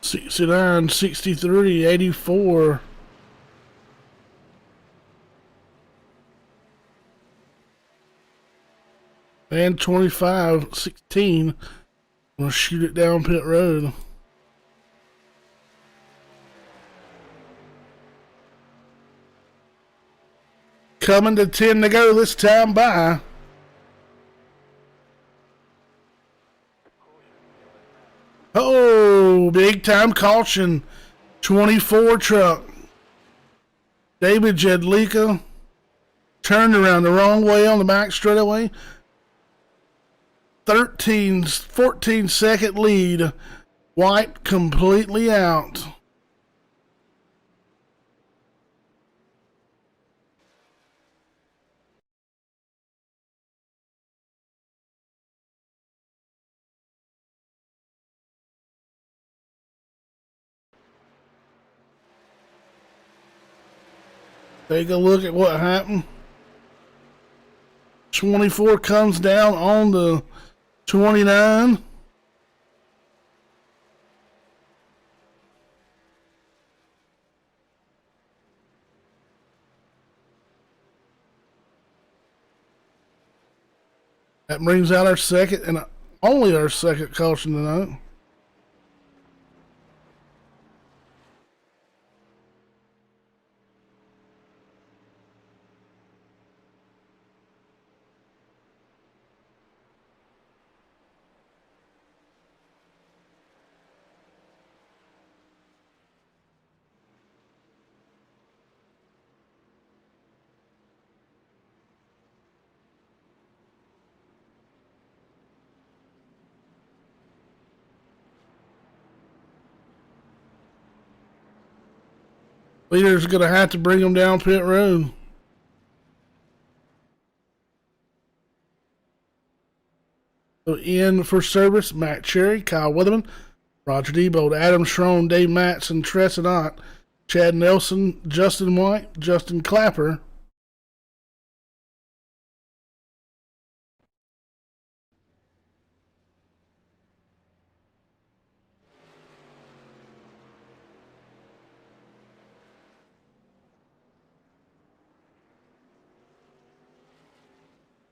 '69, '63, '84. And 25, 16. Gonna shoot it down pit road. coming to 10 to go this time by. Oh, big time caution. 24 truck. David Jedlicka turned around the wrong way on the back straightaway. 14-second lead. White completely out. Take a look at what happened. 24 comes down on the 29. That brings out our second and only our second caution tonight. Leader's going to have to bring them down pit road. So in for service, Matt Cherry, Kyle Weatherman, Roger Debold, Adam Schroen, Dave Matson, Tress Ott, Chad Nelson, Justin White, Justin Clapper.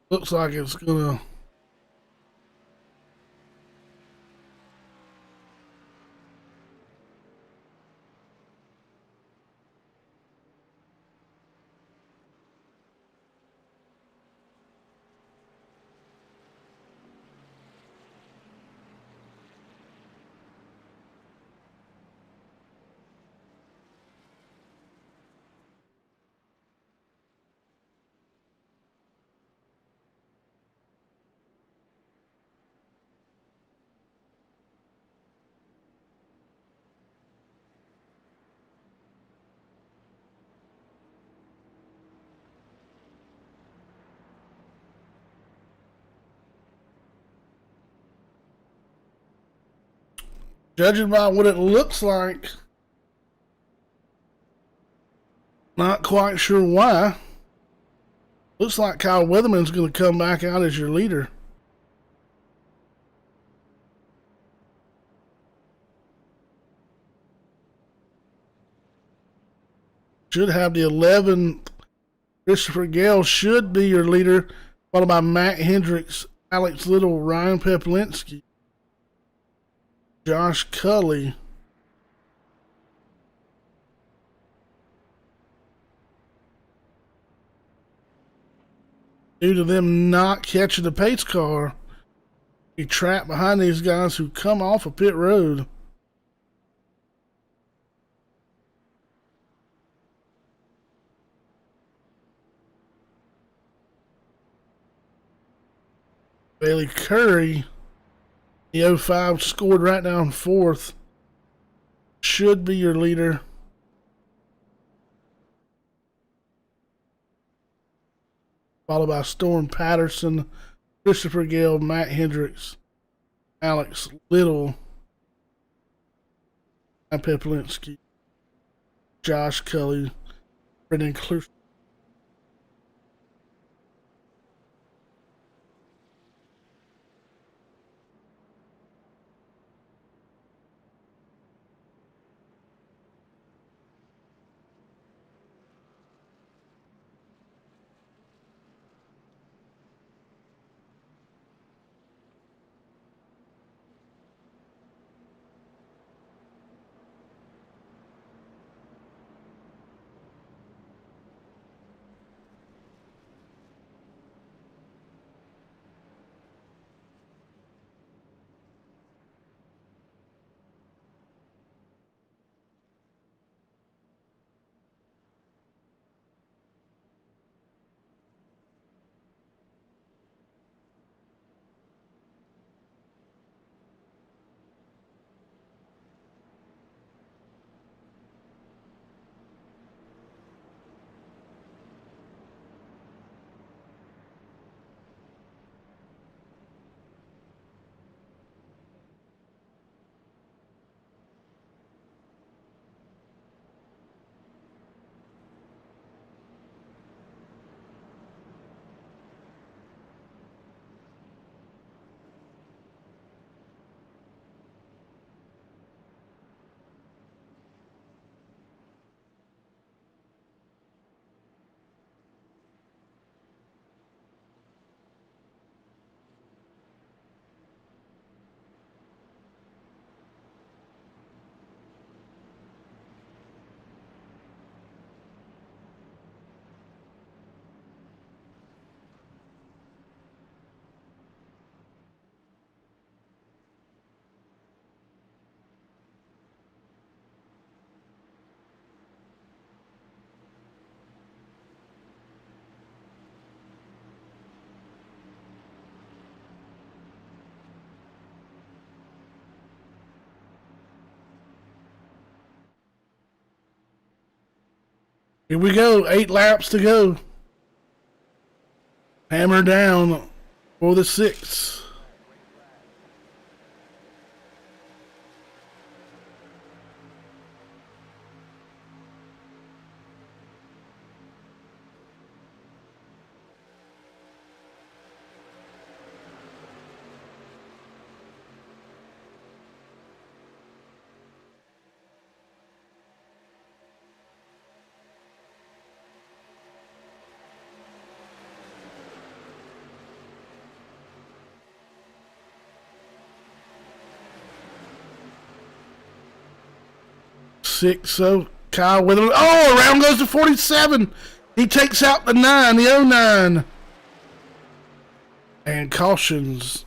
Looks like it's going to... Judging by what it looks like, not quite sure why. Looks like Kyle Weatherman's going to come back out as your leader. Should have the 11. Christopher Gale should be your leader, followed by Matt Hendricks, Alex Little, Ryan Peplinski, Josh Cully. Due to them not catching the pace car, be trapped behind these guys who come off of pit road. Bailey Curry, the 05 scored right down fourth, should be your leader. Followed by Storm Patterson, Christopher Gale, Matt Hendricks, Alex Little, Ryan Peplinski, Josh Cully, Brendan Kluster. Here we go. 8 laps to go. Hammer down for the 6. Six, so Kyle Witherly. Oh, around goes to 47. He takes out the 9, the 09. And cautions.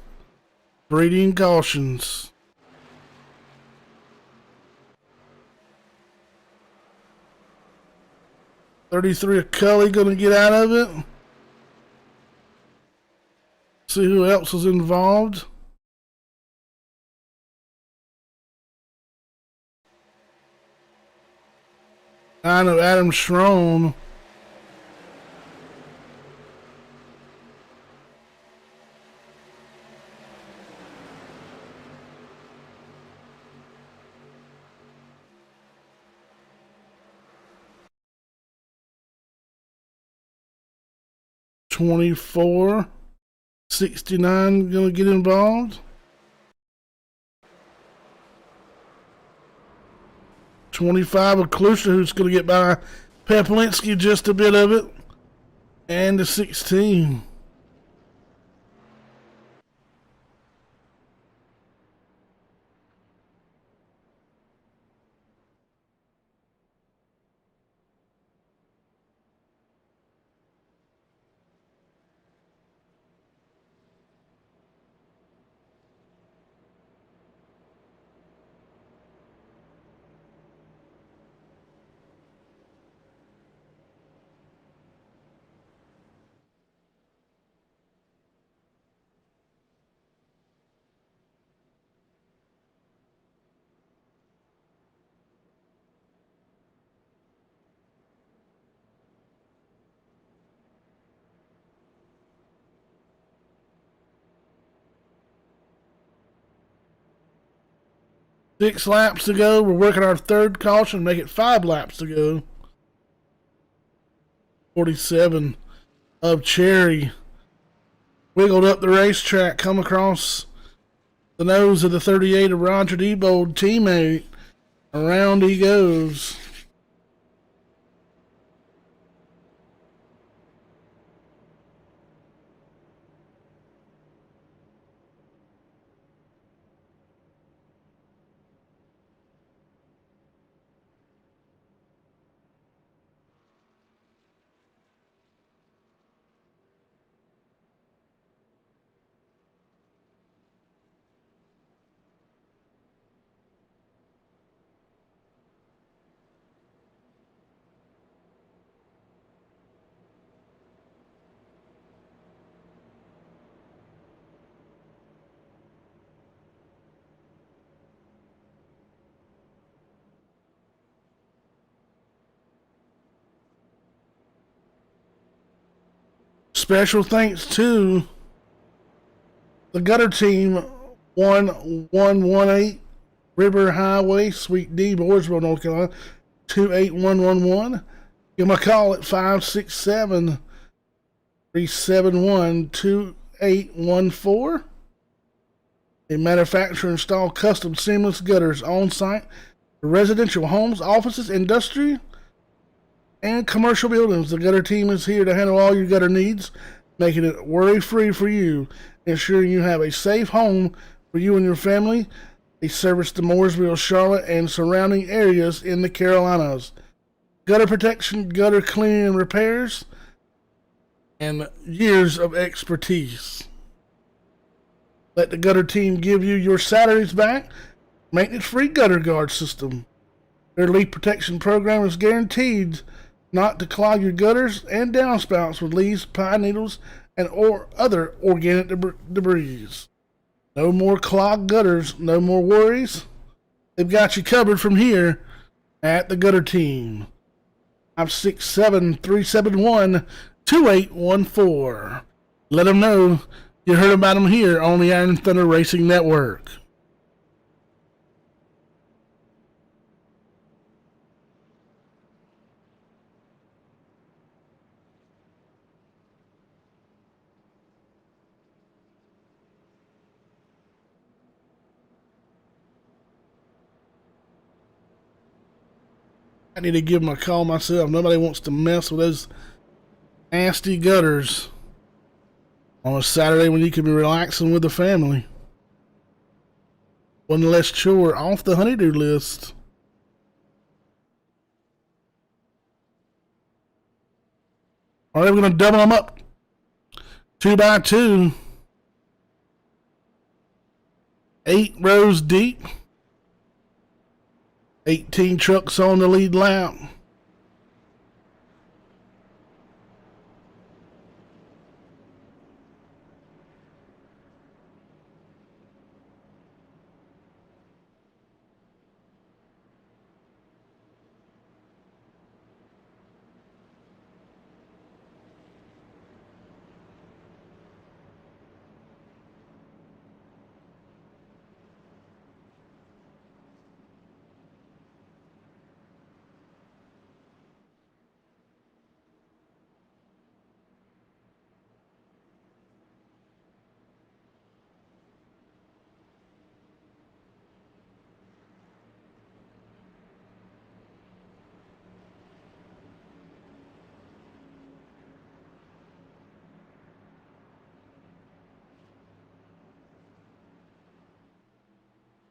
Breeding cautions. $33 of Cully going to get out of it. See who else is involved. I know Adam Schroen. $24. $69 gonna get involved. $25 of Klusha, who's gonna get by Peplinski just a bit of it. And the 16. Six laps to go. We're working our third caution, make it 5 laps to go. 47 of Cherry. Wiggled up the racetrack, come across the nose of the 38 of Roger Debold, teammate. Around he goes. Special thanks to the gutter team 1118 River Highway, Suite D, Mooresville, North Carolina, 28111. Give them a call at 567 371 2814. They manufacture and install custom seamless gutters on site for residential homes, offices, industry, and commercial buildings. The gutter team is here to handle all your gutter needs, making it worry-free for you, ensuring you have a safe home for you and your family. They service the Mooresville, Charlotte, and surrounding areas in the Carolinas. Gutter protection, gutter cleaning and repairs, and years of expertise. Let the gutter team give you your Saturdays back. Maintenance-free gutter guard system. Their leak protection program is guaranteed not to clog your gutters and downspouts with leaves, pine needles, and or other organic debris. No more clogged gutters, no more worries. They've got you covered from here at the gutter team. 567 371 2814. Let them know you heard about them here on the Iron Thunder Racing Network. I need to give them a call myself. Nobody wants to mess with those nasty gutters on a Saturday when you could be relaxing with the family. One less chore off the honeydew list. All right, we're going to double them up. 2 by 2. 8 rows deep. 18 trucks on the lead lap.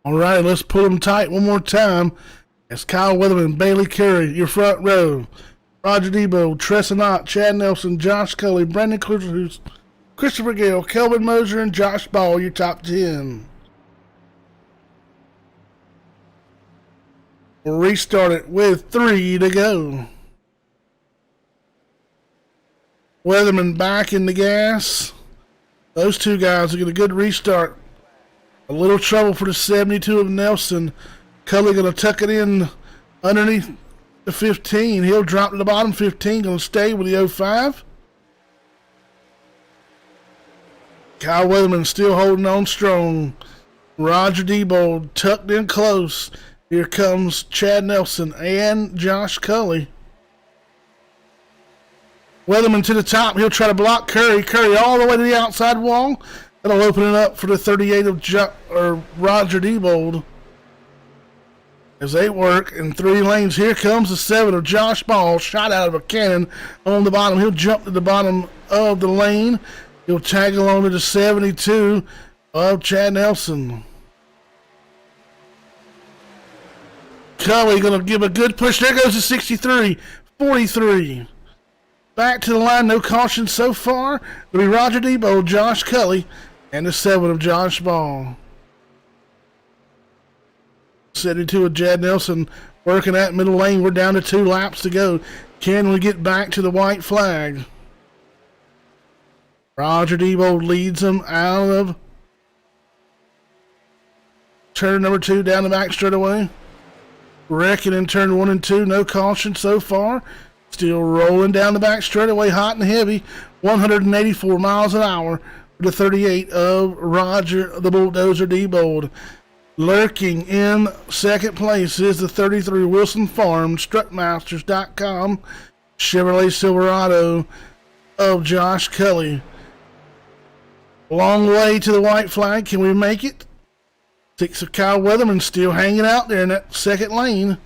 All right, let's pull them tight one more time. It's Kyle Weatherman, Bailey Curry, your front row. Roger Debo, Tressa Knott, Chad Nelson, Josh Cully, Brandon Cruz, Christopher Gale, Kelvin Moser, and Josh Ball, your top 10. We'll restart it with 3 to go. Weatherman back in the gas. Those two guys will get a good restart. A little trouble for the 72 of Nelson. Cully going to tuck it in underneath the 15. He'll drop to the bottom. 15 going to stay with the 05. Kyle Weatherman still holding on strong. Roger Debo tucked in close. Here comes Chad Nelson and Josh Cully. Weatherman to the top. He'll try to block Curry. Curry all the way to the outside wall. That'll open it up for the 38 of Roger Debold. As they work in 3 lanes, here comes the 7 of Josh Ball, shot out of a cannon on the bottom. He'll jump to the bottom of the lane. He'll tag along to the 72 of Chad Nelson. Cully going to give a good push. There goes the 63, 43. Back to the line, no caution so far. It'll be Roger Debo, Josh Cully, and the 7 of Josh Ball. 72 of Chad Nelson working that middle lane. We're down to 2 laps to go. Can we get back to the white flag? Roger Debo leads them out of turn number 2 down the back straightaway. Wrecking in turn 1 and 2. No caution so far. Still rolling down the back straightaway hot and heavy. 184 miles an hour for the 38 of Roger the Bulldozer Debold. Lurking in second place is the 33 Wilson Farm, Strutmasters.com Chevrolet Silverado of Josh Cully. Long way to the white flag. Can we make it? 6 of Kyle Weatherman still hanging out there in that second lane.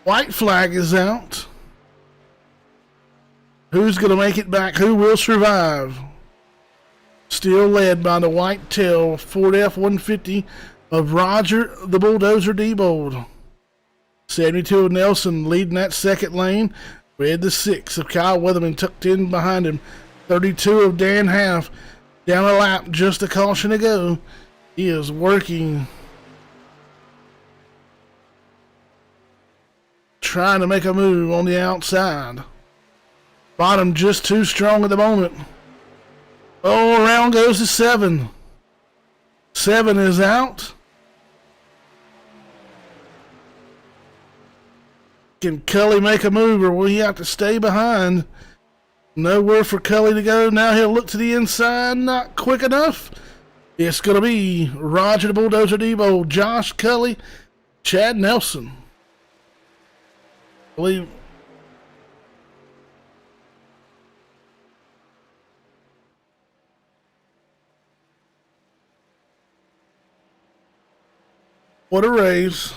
White flag is out. Who's going to make it back? Who will survive? Still led by the white tail Ford F-150 of Roger the Bulldozer Debold. 72 of Nelson leading that second lane with the 6 of Kyle Weatherman tucked in behind him. 32 of Dan Half down a lap, just a caution to go. He is working, trying to make a move on the outside. Bottom just too strong at the moment. Oh, around goes the 7. 7 is out. Can Cully make a move, or will he have to stay behind? Nowhere for Cully to go. Now he'll look to the inside. Not quick enough. It's going to be Roger the Bulldozer Debo, Josh Cully, Chad Nelson. I believe. What a raise.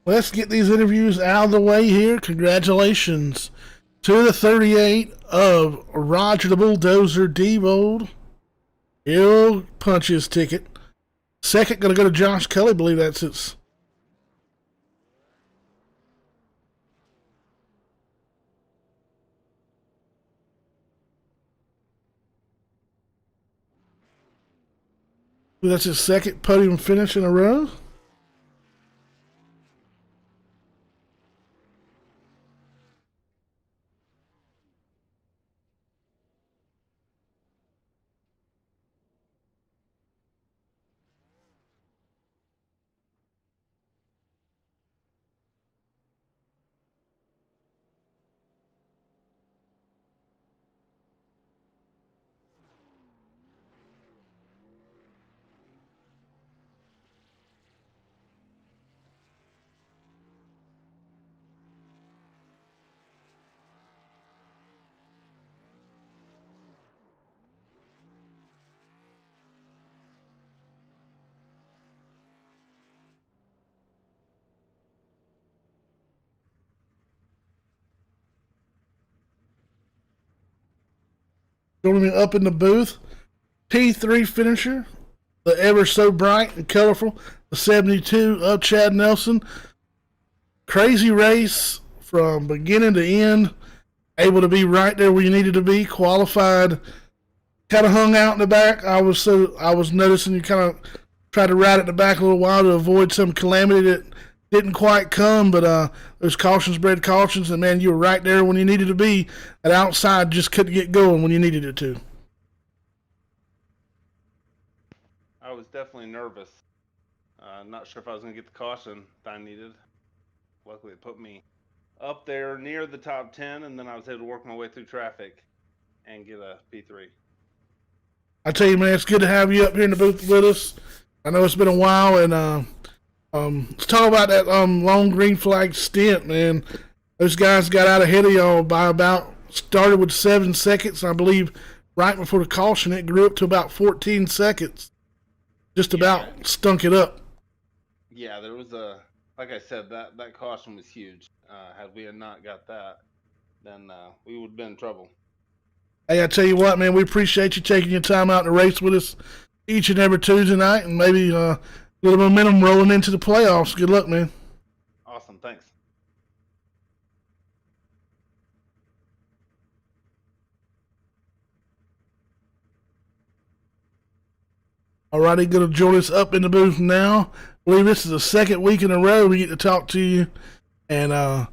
Let's get these interviews out of the way here. Congratulations to the 38 of Roger the Bulldozer Debo. He'll punch his ticket. Second going to go to Josh Cully. I believe that's it. That's his second podium finish in a row. Joining me up in the booth, P3 finisher, the ever so bright and colorful, the 72 of Chad Nelson. Crazy race from beginning to end, able to be right there where you needed to be, qualified. Kind of hung out in the back. I was noticing you kind of tried to ride at the back a little while to avoid some calamity that didn't quite come, but those cautions bred cautions, and man, you were right there when you needed to be. That outside just couldn't get going when you needed it to. I was definitely nervous. Not sure if I was going to get the caution that I needed. Luckily, it put me up there near the top 10, and then I was able to work my way through traffic and get a P3. I tell you, man, it's good to have you up here in the booth with us. I know it's been a while, and let's talk about that long green flag stint, man. Those guys got out ahead of y'all by started with 7 seconds. I believe right before the caution, it grew up to about 14 seconds. Just about stunk it up. Yeah, there was like I said, that caution was huge. Had we not got that, then we would have been in trouble. Hey, I tell you what, man, we appreciate you taking your time out to race with us each and every Tuesday night, and maybe a little momentum rolling into the playoffs. Good luck, man. Awesome, thanks. All righty, going to join us up in the booth now. I believe this is the second week in a row we get to talk to you. And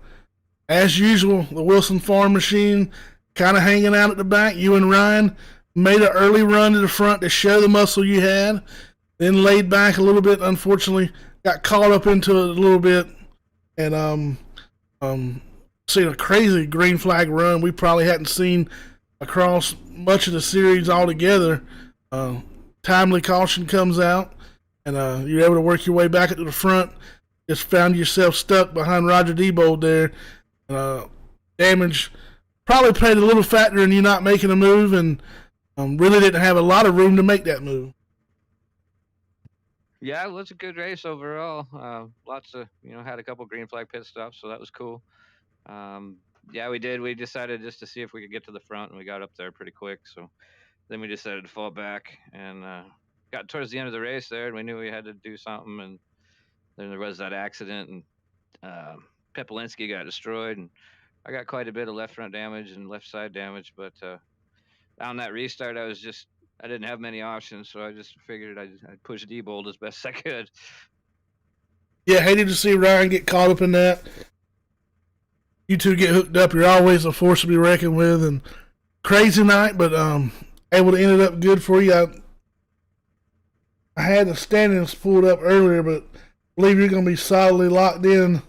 as usual, the Wilson Farm Machine kind of hanging out at the back. You and Ryan made an early run to the front to show the muscle you had, then laid back a little bit. Unfortunately, got caught up into it a little bit, and seen a crazy green flag run we probably hadn't seen across much of the series altogether. Timely caution comes out, and you're able to work your way back into the front. Just found yourself stuck behind Roger Debo there. Damage probably played a little factor in you not making a move, and really didn't have a lot of room to make that move. Yeah, it was a good race overall. Lots of, had a couple green flag pit stops, so that was cool. Um, yeah, we did. We decided just to see if we could get to the front, and we got up there pretty quick. So then we decided to fall back and got towards the end of the race there, and we knew we had to do something. And then there was that accident, and uh, Pepolinski got destroyed, and I got quite a bit of left front damage and left side damage. But on that restart, I didn't have many options, so I just figured I'd push D-bolt as best I could. Yeah, hated to see Ryan get caught up in that. You two get hooked up. You're always a force to be reckoned with, and crazy night, but able to end it up good for you. I had the standings pulled up earlier, but I believe you're going to be solidly locked in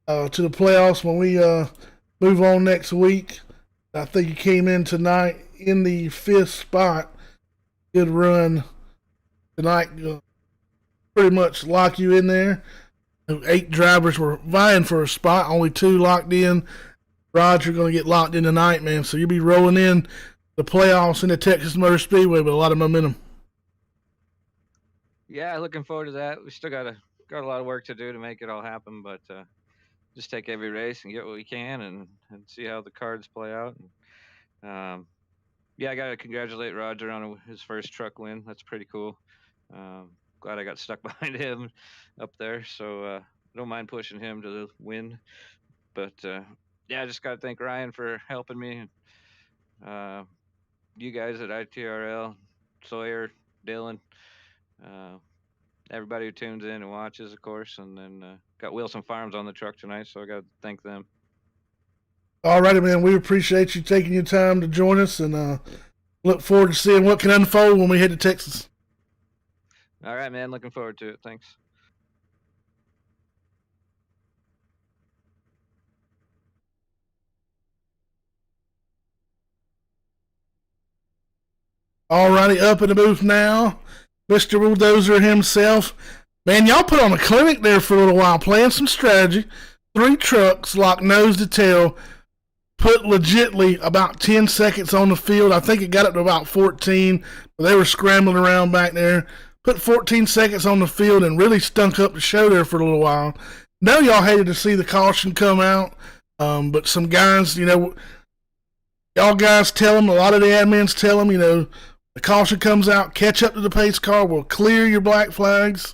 to the playoffs when we move on next week. I think you came in tonight in the fifth spot. Good run tonight. Pretty much lock you in there. 8 drivers were vying for a spot. Only 2 locked in. Roger going to get locked in tonight, man. So you'll be rolling in the playoffs in the Texas Motor Speedway with a lot of momentum. Yeah, looking forward to that. We still got a lot of work to do to make it all happen, but just take every race and get what we can, and see how the cards play out. And, yeah, I got to congratulate Roger on his first truck win. That's pretty cool. Glad I got stuck behind him up there, so I don't mind pushing him to the win. But yeah, I just got to thank Ryan for helping me. You guys at ITRL, Sawyer, Dylan, everybody who tunes in and watches, of course, and then got Wilson Farms on the truck tonight, so I got to thank them. All righty, man. We appreciate you taking your time to join us, and look forward to seeing what can unfold when we head to Texas. All right, man. Looking forward to it. Thanks. All righty, up in the booth now, Mr. Bulldozer himself. Man, y'all put on a clinic there for a little while, playing some strategy. 3 trucks locked nose to tail, put legitly about 10 seconds on the field. I think it got up to about 14, but they were scrambling around back there. Put 14 seconds on the field and really stunk up the show there for a little while. Know y'all hated to see the caution come out, but some guys, y'all guys tell them, a lot of the admins tell them, the caution comes out, catch up to the pace car, will clear your black flags.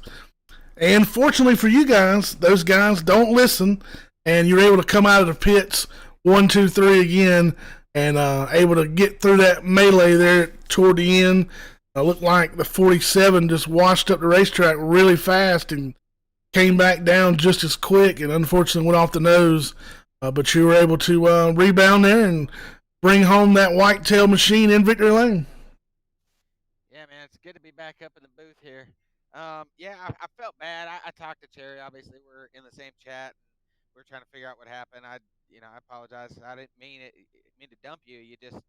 And fortunately for you guys, those guys don't listen, and you're able to come out of the pits 1, 2, 3 again, and able to get through that melee there toward the end. Looked like the 47 just washed up the racetrack really fast and came back down just as quick, and unfortunately went off the nose. But you were able to rebound there and bring home that whitetail machine in victory lane. Yeah, man, it's good to be back up in the booth here. Yeah, I felt bad. I talked to Cherry. Obviously, we're in the same chat, and we're trying to figure out what happened. I apologize. I didn't mean to dump you. You just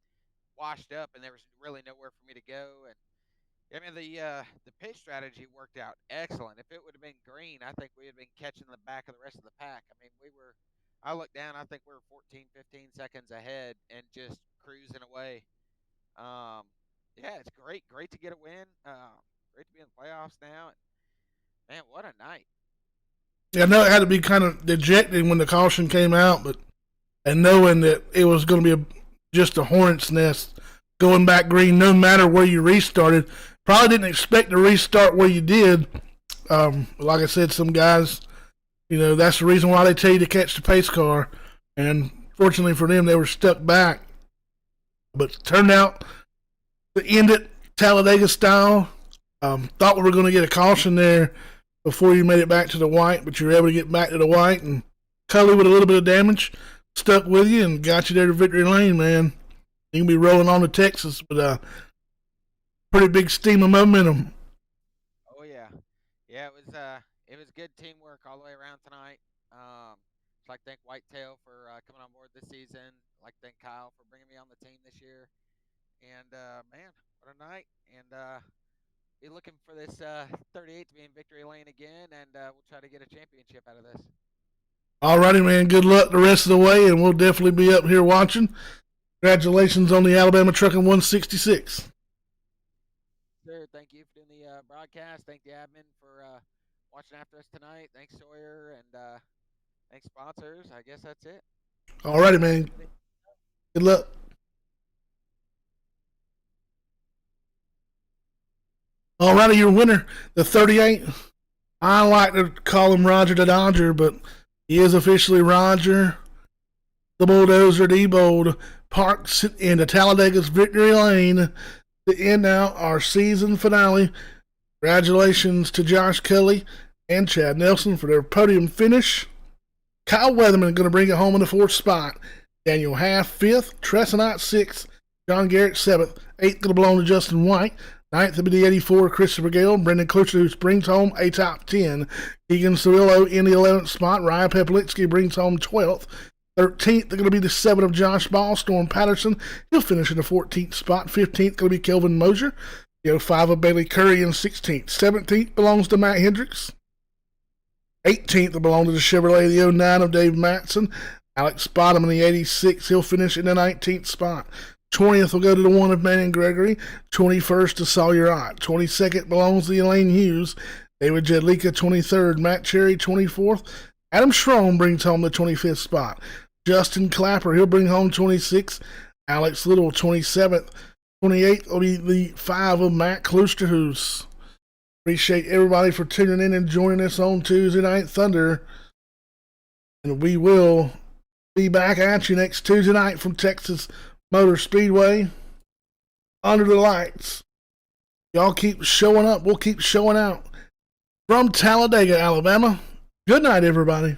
washed up, and there was really nowhere for me to go. And I mean, the pit strategy worked out excellent. If it would have been green, I think we would have been catching the back of the rest of the pack. I mean, I looked down, I think we were 14, 15 seconds ahead and just cruising away. Yeah, it's great to get a win. Great to be in the playoffs now. Man, what a night! Yeah, I know it had to be kind of dejecting when the caution came out, and knowing that it was going to be just a hornet's nest going back green, no matter where you restarted. Probably didn't expect to restart where you did. Like I said, some guys, that's the reason why they tell you to catch the pace car. And fortunately for them, they were stuck back. But turned out to end it Talladega style. Thought we were going to get a caution there before you made it back to the white, but you were able to get back to the white, and Cully with a little bit of damage stuck with you and got you there to victory lane, man. You can be rolling on to Texas with a pretty big steam of momentum. Oh yeah, it was good teamwork all the way around tonight. I'd like to thank Whitetail for coming on board this season. I'd like to thank Kyle for bringing me on the team this year. And man, what a night! And be looking for this 38 to be in victory lane again, and we'll try to get a championship out of this. Alrighty, man. Good luck the rest of the way, and we'll definitely be up here watching. Congratulations on the Alabama Trucking 166. sir. Thank you for doing the broadcast. Thank the admin for watching after us tonight. Thanks, Sawyer, and thanks, sponsors. I guess that's it. Alrighty, man. Good luck. Alrighty, your winner, the 38. I like to call him Roger the Dodger, but he is officially Roger the Bulldozer Diebold, parks in the Talladaga's Victory Lane to end out our season finale. Congratulations to Josh Kelly and Chad Nelson for their podium finish. Kyle Weatherman going to bring it home in the 4th spot. Daniel Half 5th, Tressenite 6th, John Garrett 7th, 8th going to belong to Justin White. 9th will be the 84, Christopher Gale. Brendan Klucher, who brings home a top 10. Keegan Cirillo in the 11th spot. Ryan Peplitsky brings home 12th. 13th, they're going to be the 7 of Josh Ball. Storm Patterson, he'll finish in the 14th spot. 15th, going to be Kelvin Mosier. The 05 of Bailey Curry in 16th. 17th belongs to Matt Hendricks. 18th will belong to the Chevrolet, the 09 of Dave Matson. Alex Bottom in the 86, he'll finish in the 19th spot. 20th will go to the 1 of Manning Gregory. 21st to Sawyer Ott. 22nd belongs to Elaine Hughes. David Jedlicka, 23rd. Matt Cherry, 24th. Adam Schroen brings home the 25th spot. Justin Clapper, he'll bring home 26th. Alex Little, 27th. 28th will be the 5 of Matt Klusterhuis. Appreciate everybody for tuning in and joining us on Tuesday Night Thunder. And we will be back at you next Tuesday night from Texas Motor Speedway. Under the lights. Y'all keep showing up. We'll keep showing out. From Talladega, Alabama. Good night, everybody.